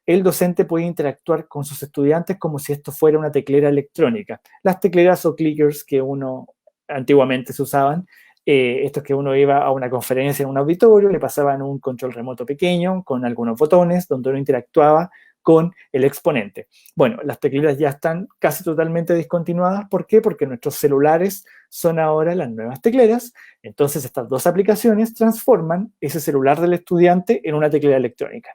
el docente puede interactuar con sus estudiantes como si esto fuera una teclera electrónica. Las tecleras o clickers que uno antiguamente se usaban, estos que uno iba a una conferencia en un auditorio, le pasaban un control remoto pequeño con algunos botones donde uno interactuaba con el exponente. Bueno, las tecleras ya están casi totalmente discontinuadas. ¿Por qué? Porque nuestros celulares son ahora las nuevas tecleras. Entonces, estas dos aplicaciones transforman ese celular del estudiante en una teclera electrónica.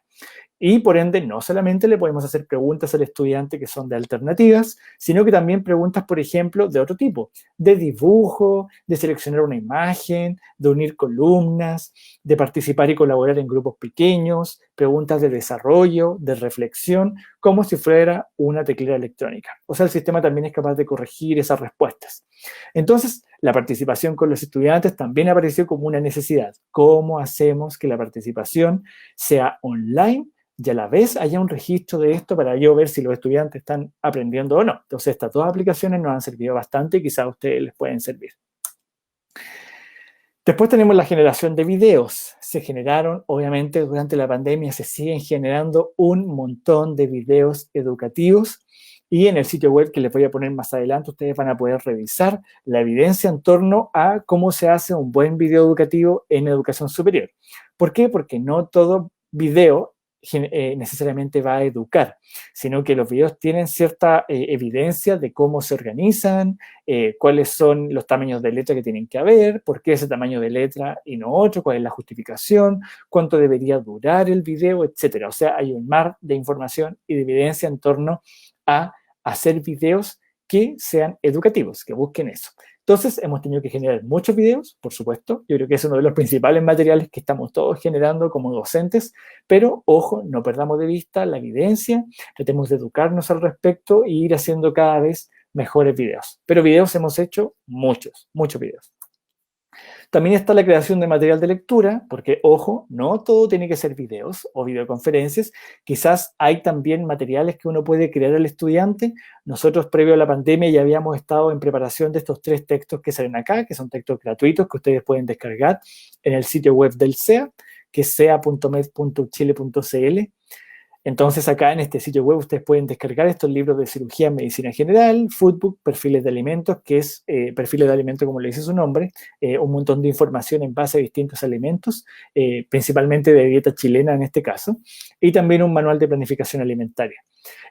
Y por ende, no solamente le podemos hacer preguntas al estudiante que son de alternativas, sino que también preguntas, por ejemplo, de otro tipo, de dibujo, de seleccionar una imagen, de unir columnas, de participar y colaborar en grupos pequeños, preguntas de desarrollo, de reflexión, como si fuera una teclera electrónica. O sea, el sistema también es capaz de corregir esas respuestas. Entonces, la participación con los estudiantes también apareció como una necesidad. ¿Cómo hacemos que la participación sea online y a la vez haya un registro de esto para yo ver si los estudiantes están aprendiendo o no? Entonces, estas dos aplicaciones nos han servido bastante y quizás a ustedes les pueden servir. Después tenemos la generación de videos. Se generaron, obviamente, durante la pandemia se siguen generando un montón de videos educativos y en el sitio web que les voy a poner más adelante ustedes van a poder revisar la evidencia en torno a cómo se hace un buen video educativo en educación superior. ¿Por qué? Porque no todo video necesariamente va a educar, sino que los videos tienen cierta evidencia de cómo se organizan, cuáles son los tamaños de letra que tienen que haber, por qué ese tamaño de letra y no otro, cuál es la justificación, cuánto debería durar el video, etc. O sea, hay un mar de información y de evidencia en torno a hacer videos que sean educativos, que busquen eso. Entonces, hemos tenido que generar muchos videos, por supuesto. Yo creo que es uno de los principales materiales que estamos todos generando como docentes, pero, ojo, no perdamos de vista la evidencia, tratemos de educarnos al respecto e ir haciendo cada vez mejores videos. Pero videos hemos hecho muchos videos. También está la creación de material de lectura, porque, ojo, no todo tiene que ser videos o videoconferencias. Quizás hay también materiales que uno puede crear al estudiante. Nosotros, previo a la pandemia, ya habíamos estado en preparación de estos 3 textos que salen acá, que son textos gratuitos que ustedes pueden descargar en el sitio web del SEA, que es sea.med.chile.cl. Entonces, acá en este sitio web ustedes pueden descargar estos libros de cirugía en medicina general, Foodbook, perfiles de alimentos, que es perfiles de alimentos como le dice su nombre, un montón de información en base a distintos alimentos, principalmente de dieta chilena en este caso, y también un manual de planificación alimentaria.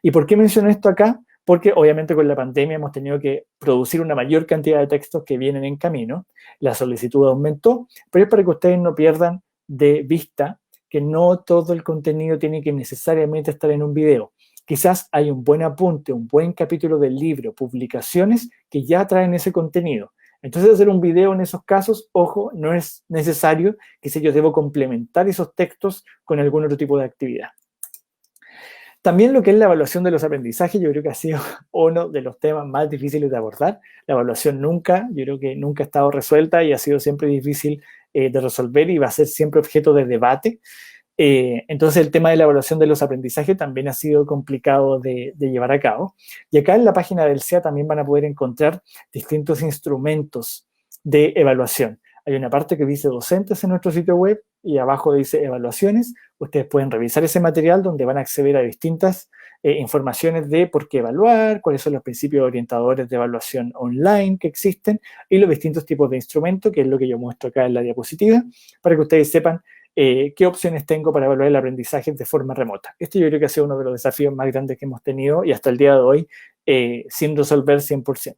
¿Y por qué menciono esto acá? Porque obviamente con la pandemia hemos tenido que producir una mayor cantidad de textos que vienen en camino, la solicitud aumentó, pero es para que ustedes no pierdan de vista que no todo el contenido tiene que necesariamente estar en un video. Quizás hay un buen apunte, un buen capítulo del libro, publicaciones que ya traen ese contenido. Entonces, hacer un video en esos casos, ojo, no es necesario, que si yo debo complementar esos textos con algún otro tipo de actividad. También lo que es la evaluación de los aprendizajes, yo creo que ha sido uno de los temas más difíciles de abordar. La evaluación yo creo que nunca ha estado resuelta y ha sido siempre difícil de resolver y va a ser siempre objeto de debate. Entonces el tema de la evaluación de los aprendizajes también ha sido complicado de llevar a cabo. Y acá en la página del SEA también van a poder encontrar distintos instrumentos de evaluación. Hay una parte que dice docentes en nuestro sitio web y abajo dice evaluaciones. Ustedes pueden revisar ese material donde van a acceder a distintas informaciones de por qué evaluar, cuáles son los principios orientadores de evaluación online que existen y los distintos tipos de instrumentos, que es lo que yo muestro acá en la diapositiva, para que ustedes sepan qué opciones tengo para evaluar el aprendizaje de forma remota. Este yo creo que ha sido uno de los desafíos más grandes que hemos tenido y hasta el día de hoy sin resolver 100%.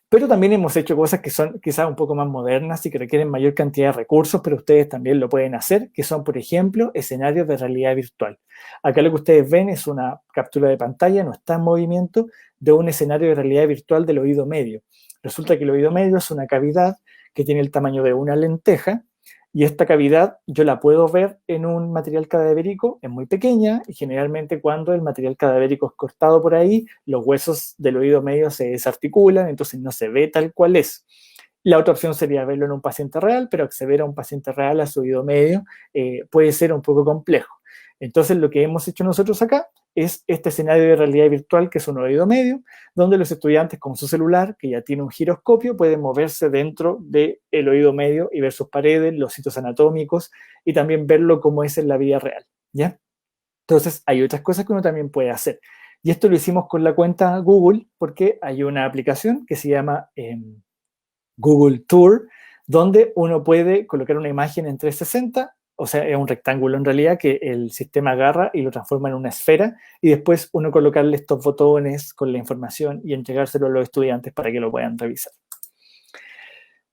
Pero también hemos hecho cosas que son quizás un poco más modernas y que requieren mayor cantidad de recursos, pero ustedes también lo pueden hacer, que son, por ejemplo, escenarios de realidad virtual. Acá lo que ustedes ven es una captura de pantalla, no está en movimiento, de un escenario de realidad virtual del oído medio. Resulta que el oído medio es una cavidad que tiene el tamaño de una lenteja, y esta cavidad yo la puedo ver en un material cadavérico, es muy pequeña, y generalmente cuando el material cadavérico es cortado por ahí, los huesos del oído medio se desarticulan, entonces no se ve tal cual es. La otra opción sería verlo en un paciente real, pero acceder a un paciente real a su oído medio puede ser un poco complejo. Entonces lo que hemos hecho nosotros acá es este escenario de realidad virtual que es un oído medio, donde los estudiantes con su celular, que ya tiene un giroscopio, pueden moverse dentro del oído medio y ver sus paredes, los sitios anatómicos y también verlo como es en la vida real, ¿ya? Entonces, hay otras cosas que uno también puede hacer. Y esto lo hicimos con la cuenta Google, porque hay una aplicación que se llama Google Tour, donde uno puede colocar una imagen en 360, o sea, es un rectángulo en realidad que el sistema agarra y lo transforma en una esfera, y después uno colocarle estos botones con la información y entregárselo a los estudiantes para que lo puedan revisar.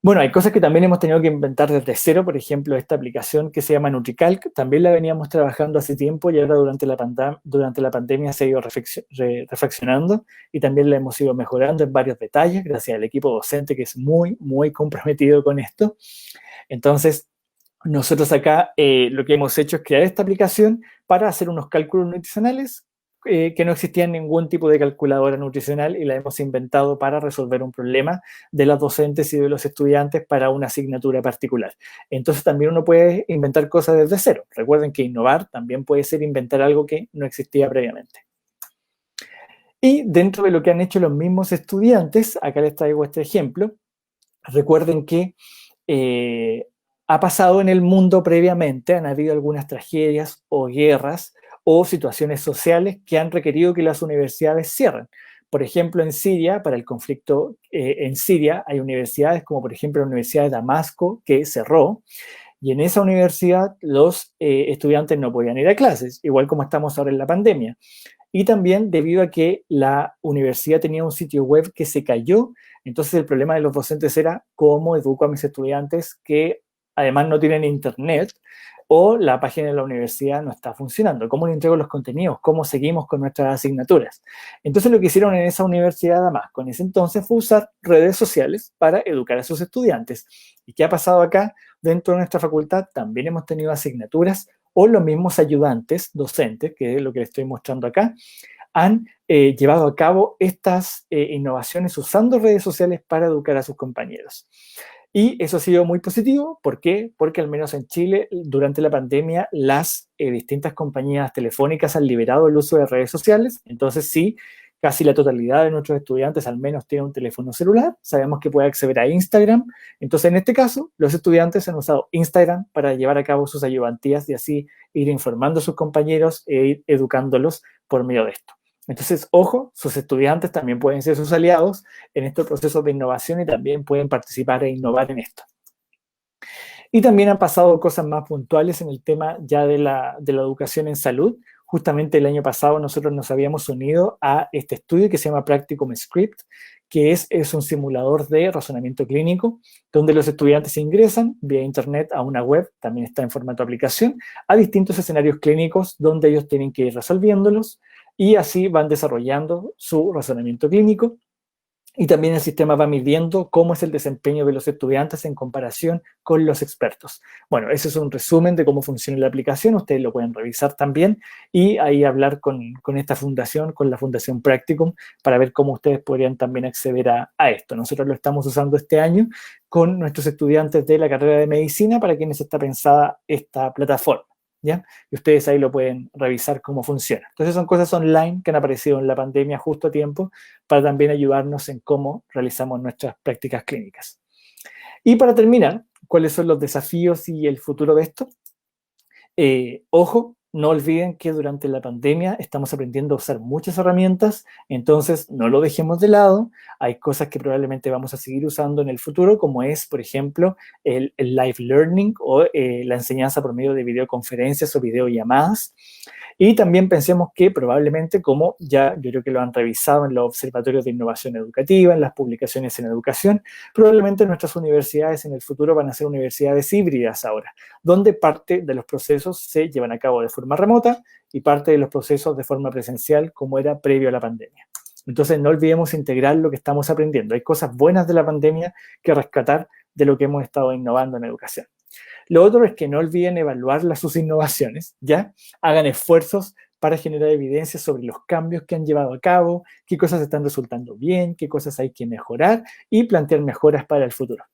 Bueno, hay cosas que también hemos tenido que inventar desde cero, por ejemplo, esta aplicación que se llama NutriCalc, también la veníamos trabajando hace tiempo y ahora durante la pandemia se ha ido refaccionando y también la hemos ido mejorando en varios detalles, gracias al equipo docente que es muy, muy comprometido con esto. Entonces, nosotros acá lo que hemos hecho es crear esta aplicación para hacer unos cálculos nutricionales que no existía ningún tipo de calculadora nutricional y la hemos inventado para resolver un problema de las docentes y de los estudiantes para una asignatura particular. Entonces también uno puede inventar cosas desde cero. Recuerden que innovar también puede ser inventar algo que no existía previamente. Y dentro de lo que han hecho los mismos estudiantes, acá les traigo este ejemplo. Recuerden que ha pasado en el mundo previamente, han habido algunas tragedias o guerras o situaciones sociales que han requerido que las universidades cierren. Por ejemplo, en Siria, para el conflicto en Siria, hay universidades como por ejemplo la Universidad de Damasco que cerró, y en esa universidad los estudiantes no podían ir a clases, igual como estamos ahora en la pandemia. Y también debido a que la universidad tenía un sitio web que se cayó, entonces el problema de los docentes era cómo educo a mis estudiantes que además no tienen internet o la página de la universidad no está funcionando, cómo le entrego los contenidos, cómo seguimos con nuestras asignaturas. Entonces lo que hicieron en esa universidad de Damasco en ese entonces fue usar redes sociales para educar a sus estudiantes. ¿Y qué ha pasado acá? Dentro de nuestra facultad también hemos tenido asignaturas o los mismos ayudantes docentes, que es lo que les estoy mostrando acá, han llevado a cabo estas innovaciones usando redes sociales para educar a sus compañeros. Y eso ha sido muy positivo. ¿Por qué? Porque al menos en Chile, durante la pandemia, las distintas compañías telefónicas han liberado el uso de redes sociales. Entonces, sí, casi la totalidad de nuestros estudiantes al menos tiene un teléfono celular. Sabemos que puede acceder a Instagram. Entonces, en este caso, los estudiantes han usado Instagram para llevar a cabo sus ayudantías y así ir informando a sus compañeros e ir educándolos por medio de esto. Entonces, ojo, sus estudiantes también pueden ser sus aliados en estos procesos de innovación y también pueden participar e innovar en esto. Y también han pasado cosas más puntuales en el tema ya de la educación en salud. Justamente el año pasado nosotros nos habíamos unido a este estudio que se llama Practicum Script, que es un simulador de razonamiento clínico, donde los estudiantes ingresan vía internet a una web, también está en formato aplicación, a distintos escenarios clínicos donde ellos tienen que ir resolviéndolos y así van desarrollando su razonamiento clínico. Y también el sistema va midiendo cómo es el desempeño de los estudiantes en comparación con los expertos. Bueno, ese es un resumen de cómo funciona la aplicación. Ustedes lo pueden revisar también y ahí hablar con esta fundación, con la Fundación Practicum, para ver cómo ustedes podrían también acceder a esto. Nosotros lo estamos usando este año con nuestros estudiantes de la carrera de medicina para quienes está pensada esta plataforma. ¿Ya? Y ustedes ahí lo pueden revisar cómo funciona. Entonces son cosas online que han aparecido en la pandemia justo a tiempo para también ayudarnos en cómo realizamos nuestras prácticas clínicas. Y para terminar, ¿cuáles son los desafíos y el futuro de esto? Ojo, no olviden que durante la pandemia estamos aprendiendo a usar muchas herramientas, entonces no lo dejemos de lado. Hay cosas que probablemente vamos a seguir usando en el futuro, como es, por ejemplo, el live learning o la enseñanza por medio de videoconferencias o videollamadas. Y también pensemos que probablemente, como ya yo creo que lo han revisado en los observatorios de innovación educativa, en las publicaciones en educación, probablemente nuestras universidades en el futuro van a ser universidades híbridas ahora, donde parte de los procesos se llevan a cabo de forma remota y parte de los procesos de forma presencial, como era previo a la pandemia. Entonces, no olvidemos integrar lo que estamos aprendiendo. Hay cosas buenas de la pandemia que rescatar de lo que hemos estado innovando en educación. Lo otro es que no olviden evaluar sus innovaciones, ¿ya? Hagan esfuerzos para generar evidencia sobre los cambios que han llevado a cabo, qué cosas están resultando bien, qué cosas hay que mejorar y plantear mejoras para el futuro.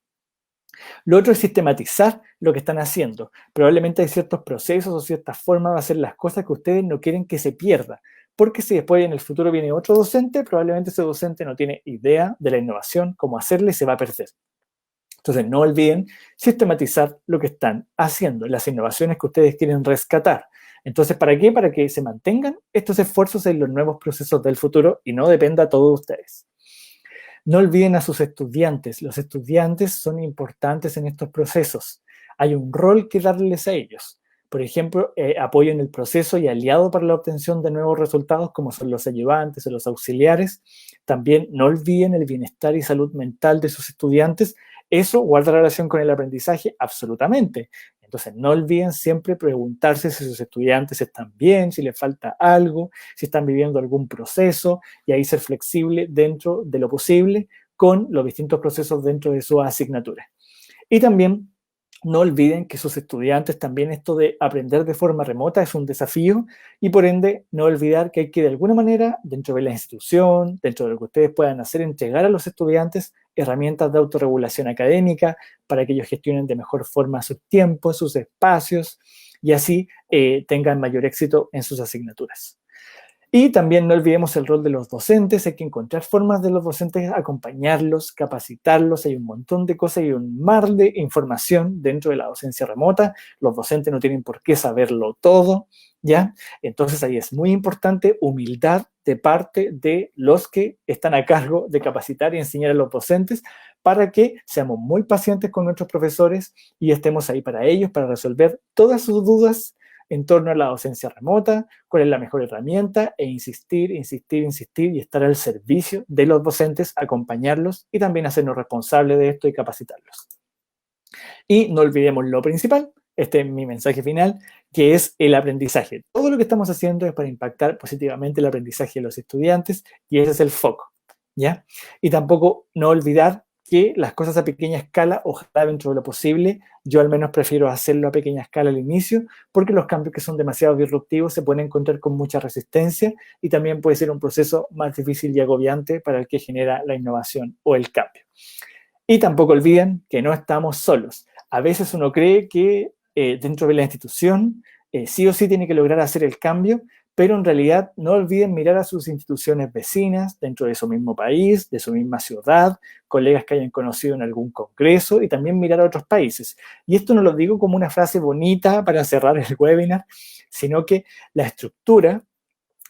Lo otro es sistematizar lo que están haciendo. Probablemente hay ciertos procesos o ciertas formas de hacer las cosas que ustedes no quieren que se pierda, porque si después en el futuro viene otro docente, probablemente ese docente no tiene idea de la innovación, cómo hacerla y se va a perder. Entonces, no olviden sistematizar lo que están haciendo, las innovaciones que ustedes quieren rescatar. Entonces, ¿para qué? Para que se mantengan estos esfuerzos en los nuevos procesos del futuro y no dependa todo de ustedes. No olviden a sus estudiantes. Los estudiantes son importantes en estos procesos. Hay un rol que darles a ellos. Por ejemplo, apoyo en el proceso y aliado para la obtención de nuevos resultados, como son los ayudantes o los auxiliares. También no olviden el bienestar y salud mental de sus estudiantes. Eso guarda relación con el aprendizaje, absolutamente. Entonces, no olviden siempre preguntarse si sus estudiantes están bien, si les falta algo, si están viviendo algún proceso, y ahí ser flexible dentro de lo posible con los distintos procesos dentro de su asignatura. Y también no olviden que sus estudiantes también esto de aprender de forma remota es un desafío y por ende no olvidar que hay que de alguna manera dentro de la institución, dentro de lo que ustedes puedan hacer, entregar a los estudiantes herramientas de autorregulación académica para que ellos gestionen de mejor forma sus tiempos, sus espacios y así tengan mayor éxito en sus asignaturas. Y también no olvidemos el rol de los docentes, hay que encontrar formas de los docentes, acompañarlos, capacitarlos, hay un montón de cosas, hay un mar de información dentro de la docencia remota, los docentes no tienen por qué saberlo todo, ¿ya? Entonces ahí es muy importante humildad de parte de los que están a cargo de capacitar y enseñar a los docentes para que seamos muy pacientes con nuestros profesores y estemos ahí para ellos, para resolver todas sus dudas en torno a la docencia remota, cuál es la mejor herramienta, e insistir, insistir, insistir y estar al servicio de los docentes, acompañarlos y también hacernos responsables de esto y capacitarlos. Y no olvidemos lo principal, este es mi mensaje final, que es el aprendizaje. Todo lo que estamos haciendo es para impactar positivamente el aprendizaje de los estudiantes y ese es el foco, ¿ya? Y tampoco no olvidar que las cosas a pequeña escala, ojalá dentro de lo posible, yo al menos prefiero hacerlo a pequeña escala al inicio, porque los cambios que son demasiado disruptivos se pueden encontrar con mucha resistencia y también puede ser un proceso más difícil y agobiante para el que genera la innovación o el cambio. Y tampoco olviden que no estamos solos. A veces uno cree que dentro de la institución sí o sí tiene que lograr hacer el cambio, pero en realidad no olviden mirar a sus instituciones vecinas dentro de su mismo país, de su misma ciudad, colegas que hayan conocido en algún congreso y también mirar a otros países. Y esto no lo digo como una frase bonita para cerrar el webinar, sino que la estructura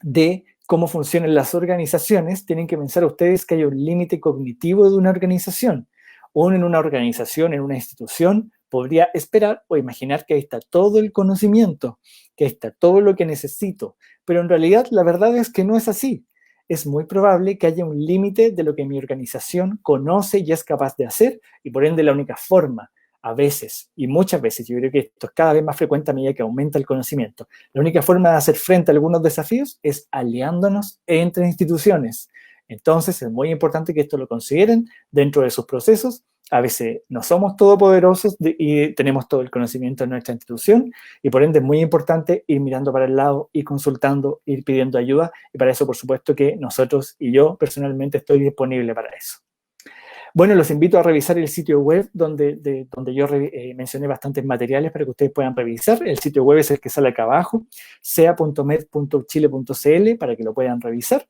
de cómo funcionan las organizaciones, tienen que pensar ustedes que hay un límite cognitivo de una organización. Uno en una organización, en una institución, podría esperar o imaginar que ahí está todo el conocimiento, que ahí está todo lo que necesito, pero en realidad la verdad es que no es así. Es muy probable que haya un límite de lo que mi organización conoce y es capaz de hacer, y por ende la única forma, a veces, y muchas veces, yo creo que esto es cada vez más frecuente a medida que aumenta el conocimiento, la única forma de hacer frente a algunos desafíos es aliándonos entre instituciones. Entonces es muy importante que esto lo consideren dentro de sus procesos. A veces no somos todopoderosos y tenemos todo el conocimiento en nuestra institución y por ende es muy importante ir mirando para el lado, ir consultando, ir pidiendo ayuda y para eso por supuesto que nosotros y yo personalmente estoy disponible para eso. Bueno, los invito a revisar el sitio web donde yo mencioné bastantes materiales para que ustedes puedan revisar. El sitio web es el que sale acá abajo, sea.med.chile.cl para que lo puedan revisar.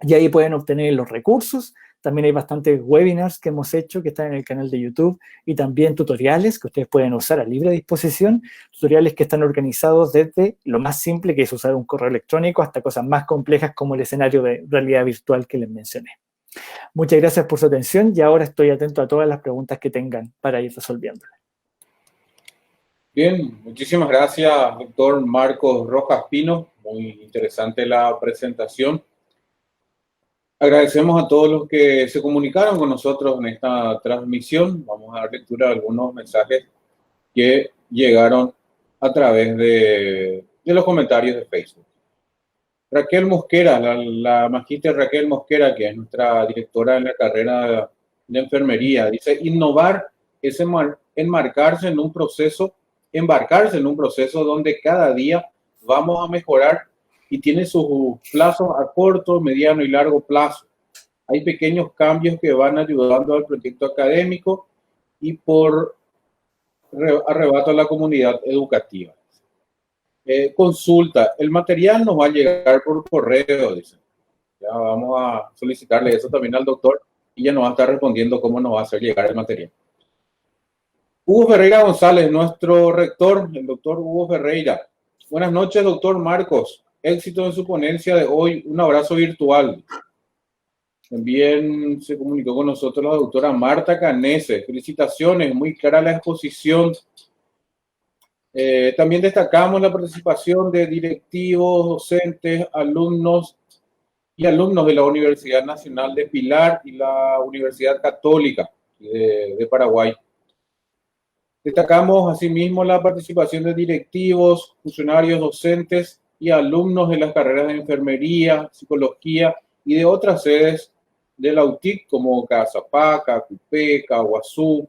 Y ahí pueden obtener los recursos. También hay bastantes webinars que hemos hecho que están en el canal de YouTube y también tutoriales que ustedes pueden usar a libre disposición. Tutoriales que están organizados desde lo más simple, que es usar un correo electrónico, hasta cosas más complejas como el escenario de realidad virtual que les mencioné. Muchas gracias por su atención y ahora estoy atento a todas las preguntas que tengan para ir resolviéndolas. Bien, muchísimas gracias, doctor Marcos Rojas Pino. Muy interesante la presentación. Agradecemos a todos los que se comunicaron con nosotros en esta transmisión. Vamos a dar lectura a algunos mensajes que llegaron a través de los comentarios de Facebook. Raquel Mosquera, la magíster Raquel Mosquera, que es nuestra directora de la carrera de enfermería, dice: innovar es embarcarse en un proceso donde cada día vamos a mejorar y tiene sus plazos a corto, mediano y largo plazo. Hay pequeños cambios que van ayudando al proyecto académico y por arrebato a la comunidad educativa. Consulta, el material nos va a llegar por correo, dice. Ya vamos a solicitarle eso también al doctor y ya nos va a estar respondiendo cómo nos va a hacer llegar el material. Hugo Ferreira González, nuestro rector, el doctor Hugo Ferreira, Buenas noches, doctor Marcos. Éxito en su ponencia de hoy. Un abrazo virtual. También se comunicó con nosotros la doctora Marta Canese. Felicitaciones, muy clara la exposición. También destacamos la participación de directivos, docentes, alumnos y alumnos de la Universidad Nacional de Pilar y la Universidad Católica de Paraguay. Destacamos asimismo la participación de directivos, funcionarios, docentes y alumnos de las carreras de enfermería, psicología y de otras sedes de la UTIC como Casapaca, Cupé, Caguazú,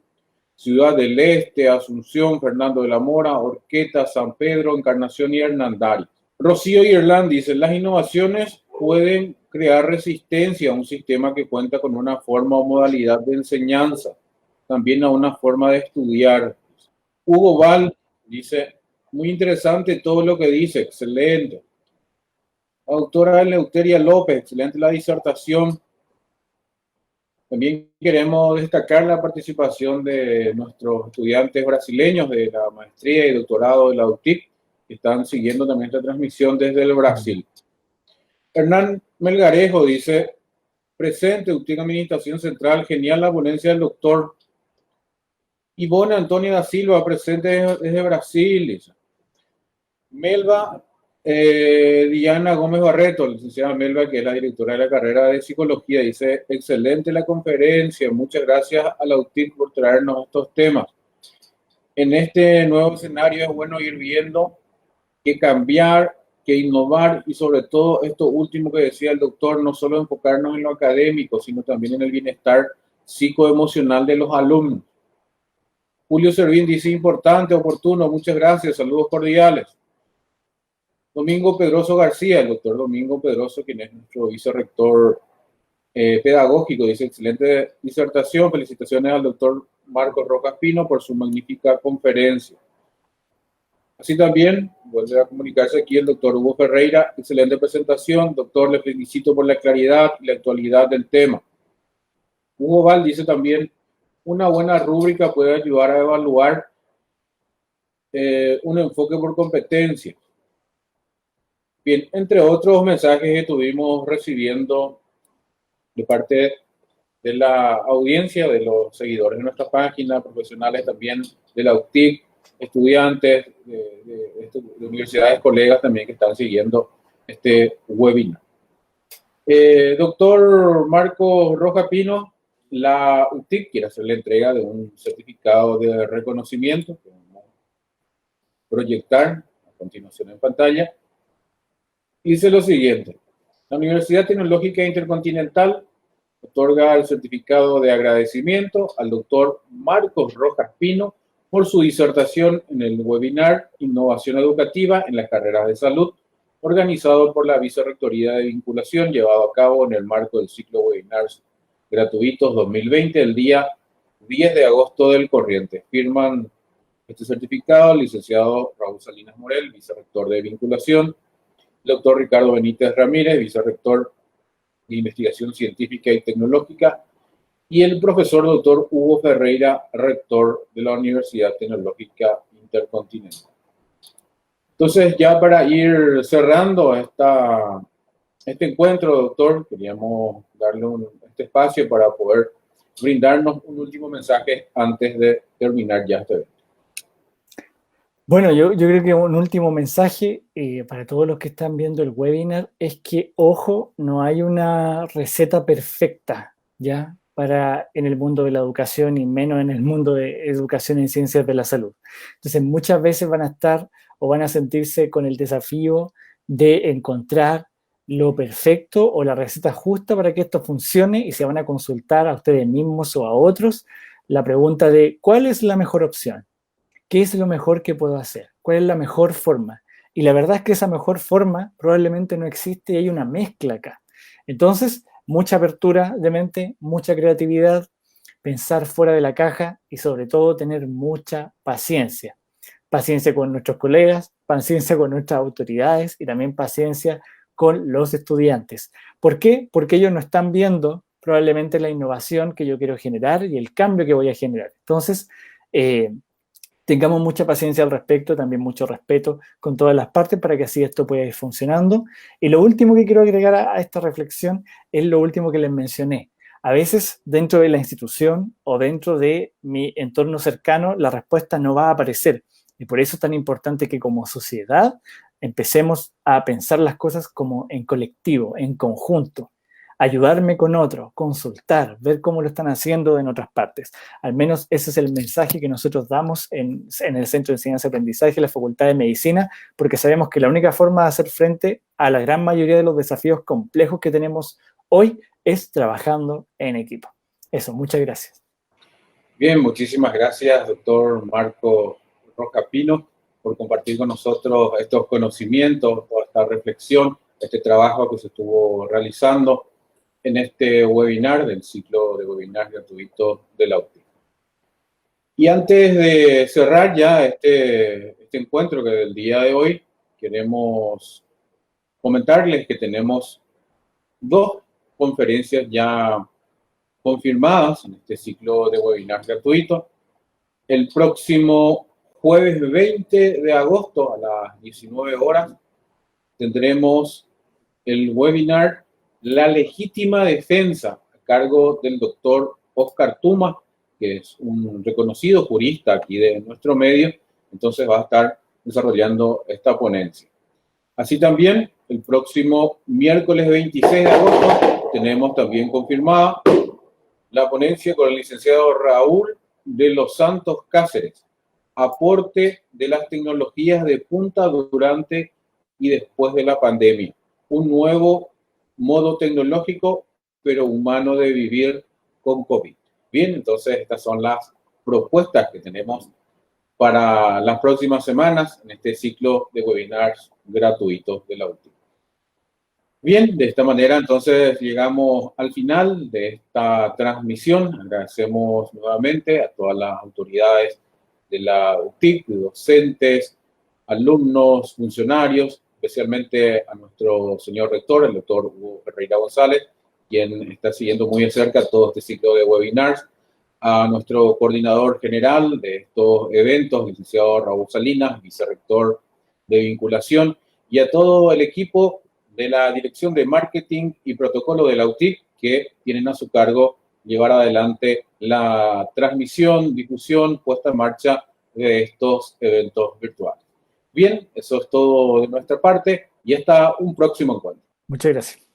Ciudad del Este, Asunción, Fernando de la Mora, Horqueta, San Pedro, Encarnación y Hernandari. Rocío Irlán dice, las innovaciones pueden crear resistencia a un sistema que cuenta con una forma o modalidad de enseñanza, también a una forma de estudiar. Hugo Val dice, muy interesante todo lo que dice, excelente. La doctora Eleuteria López, excelente la disertación. También queremos destacar la participación de nuestros estudiantes brasileños de la maestría y doctorado de la UTIC, que están siguiendo también esta transmisión desde el Brasil. Hernán Melgarejo dice, presente, UTIC Administración Central, genial la ponencia del doctor. Ivonne Antonia da Silva, presente desde Brasil. Dice. Melba Diana Gómez Barreto, licenciada Melba, que es la directora de la carrera de psicología, dice, excelente la conferencia, muchas gracias a la UTIC por traernos estos temas. En este nuevo escenario es bueno ir viendo que cambiar, que innovar y sobre todo esto último que decía el doctor, no solo enfocarnos en lo académico, sino también en el bienestar psicoemocional de los alumnos. Julio Servín dice, importante, oportuno, muchas gracias, saludos cordiales. Domingo Pedroso García, el doctor Domingo Pedroso, quien es nuestro vicerrector pedagógico, dice, excelente disertación, felicitaciones al doctor Marcos Rojas Pino por su magnífica conferencia. Así también vuelve a comunicarse aquí el doctor Hugo Ferreira, excelente presentación, doctor, le felicito por la claridad y la actualidad del tema. Hugo Val dice también, una buena rúbrica puede ayudar a evaluar un enfoque por competencia. Bien, entre otros mensajes que estuvimos recibiendo de parte de la audiencia, de los seguidores de nuestra página, profesionales también de la UTIC, estudiantes de universidades, colegas también que están siguiendo este webinar. Doctor Marco Rojas Pino, la UTIC quiere hacer la entrega de un certificado de reconocimiento que vamos a proyectar a continuación en pantalla. Dice lo siguiente, la Universidad Tecnológica Intercontinental otorga el certificado de agradecimiento al doctor Marcos Rojas Pino por su disertación en el webinar Innovación Educativa en las Carreras de Salud, organizado por la Vicerrectoría de Vinculación, llevado a cabo en el marco del ciclo Webinars Gratuitos 2020, el día 10 de agosto del corriente. Firman este certificado el licenciado Raúl Salinas Morel, Vicerrector de Vinculación, el doctor Ricardo Benítez Ramírez, vicerrector de Investigación Científica y Tecnológica, y el profesor doctor Hugo Ferreira, rector de la Universidad Tecnológica Intercontinental. Entonces, ya para ir cerrando este encuentro, doctor, queríamos darle este espacio para poder brindarnos un último mensaje antes de terminar ya este evento. Bueno, yo creo que un último mensaje para todos los que están viendo el webinar es que, ojo, no hay una receta perfecta, ¿ya? En el mundo de la educación y menos en el mundo de educación en ciencias de la salud. Entonces, muchas veces van a estar o van a sentirse con el desafío de encontrar lo perfecto o la receta justa para que esto funcione y se van a consultar a ustedes mismos o a otros la pregunta de ¿cuál es la mejor opción? ¿Qué es lo mejor que puedo hacer? ¿Cuál es la mejor forma? Y la verdad es que esa mejor forma probablemente no existe y hay una mezcla acá. Entonces, mucha apertura de mente, mucha creatividad, pensar fuera de la caja y sobre todo tener mucha paciencia. Paciencia con nuestros colegas, paciencia con nuestras autoridades y también paciencia con los estudiantes. ¿Por qué? Porque ellos no están viendo probablemente la innovación que yo quiero generar y el cambio que voy a generar. Entonces, tengamos mucha paciencia al respecto, también mucho respeto con todas las partes para que así esto pueda ir funcionando. Y lo último que quiero agregar a esta reflexión es lo último que les mencioné. A veces dentro de la institución o dentro de mi entorno cercano la respuesta no va a aparecer. Y por eso es tan importante que como sociedad empecemos a pensar las cosas como en colectivo, en conjunto. Ayudarme con otro, consultar, ver cómo lo están haciendo en otras partes. Al menos ese es el mensaje que nosotros damos en el Centro de Enseñanza y Aprendizaje, la Facultad de Medicina, porque sabemos que la única forma de hacer frente a la gran mayoría de los desafíos complejos que tenemos hoy es trabajando en equipo. Eso, muchas gracias. Bien, muchísimas gracias, doctor Marco Roca Pino, por compartir con nosotros estos conocimientos, toda esta reflexión, este trabajo que se estuvo realizando en este webinar del ciclo de webinars gratuitos de la UTIC. Y antes de cerrar ya este encuentro que del día de hoy, queremos comentarles que tenemos 2 conferencias ya confirmadas en este ciclo de webinars gratuitos. El próximo jueves 20 de agosto a las 19 horas tendremos el webinar La legítima defensa a cargo del doctor Oscar Tuma, que es un reconocido jurista aquí de nuestro medio, entonces va a estar desarrollando esta ponencia. Así también, el próximo miércoles 26 de agosto tenemos también confirmada la ponencia con el licenciado Raúl de los Santos Cáceres, aporte de las tecnologías de punta durante y después de la pandemia, un nuevo modo tecnológico pero humano de vivir con COVID. Bien, entonces estas son las propuestas que tenemos para las próximas semanas en este ciclo de webinars gratuitos de la UTIC. Bien, de esta manera entonces llegamos al final de esta transmisión. Agradecemos nuevamente a todas las autoridades de la UTIC, docentes, alumnos, funcionarios, especialmente a nuestro señor rector, el doctor Hugo Ferreira González, quien está siguiendo muy de cerca todo este ciclo de webinars, a nuestro coordinador general de estos eventos, licenciado Raúl Salinas, vicerrector de vinculación, y a todo el equipo de la Dirección de Marketing y Protocolo de la UTIC, que tienen a su cargo llevar adelante la transmisión, difusión, puesta en marcha de estos eventos virtuales. Bien, eso es todo de nuestra parte y hasta un próximo encuentro. Muchas gracias.